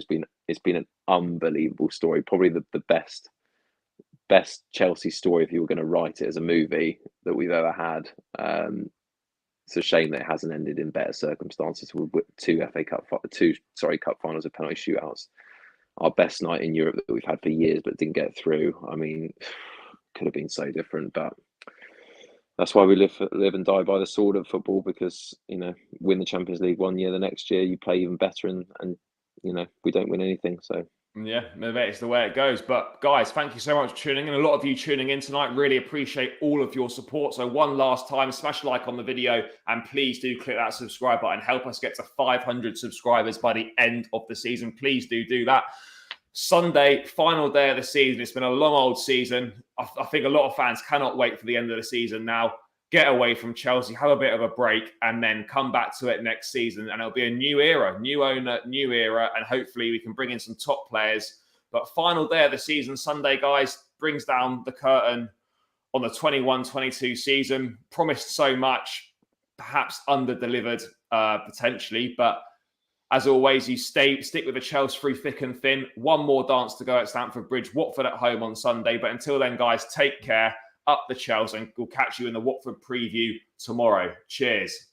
It's been an unbelievable story. Probably the best Chelsea story if you were going to write it as a movie that we've ever had. It's a shame that it hasn't ended in better circumstances with two cup finals of penalty shootouts. Our best night in Europe that we've had for years, but didn't get through. I mean, could have been so different, but that's why we live and die by the sword of football, because, win the Champions League one year, the next year you play even better, and we don't win anything. So yeah, it's the way it goes. But guys, thank you so much for tuning in. A lot of you tuning in tonight. Really appreciate all of your support. So one last time, smash a like on the video and please do click that subscribe button. Help us get to 500 subscribers by the end of the season. Please do that. Sunday, final day of the season. It's been a long old season. I think a lot of fans cannot wait for the end of the season now. Get away from Chelsea, have a bit of a break, and then come back to it next season. And it'll be a new era, new owner, new era, and hopefully we can bring in some top players. But final day of the season, Sunday, guys, brings down the curtain on the 21-22 season. Promised so much, perhaps under-delivered potentially, but as always, you stick with the Chelsea through thick and thin. One more dance to go at Stamford Bridge. Watford at home on Sunday. But until then, guys, take care. Up the Chelsea, and we'll catch you in the Watford preview tomorrow. Cheers.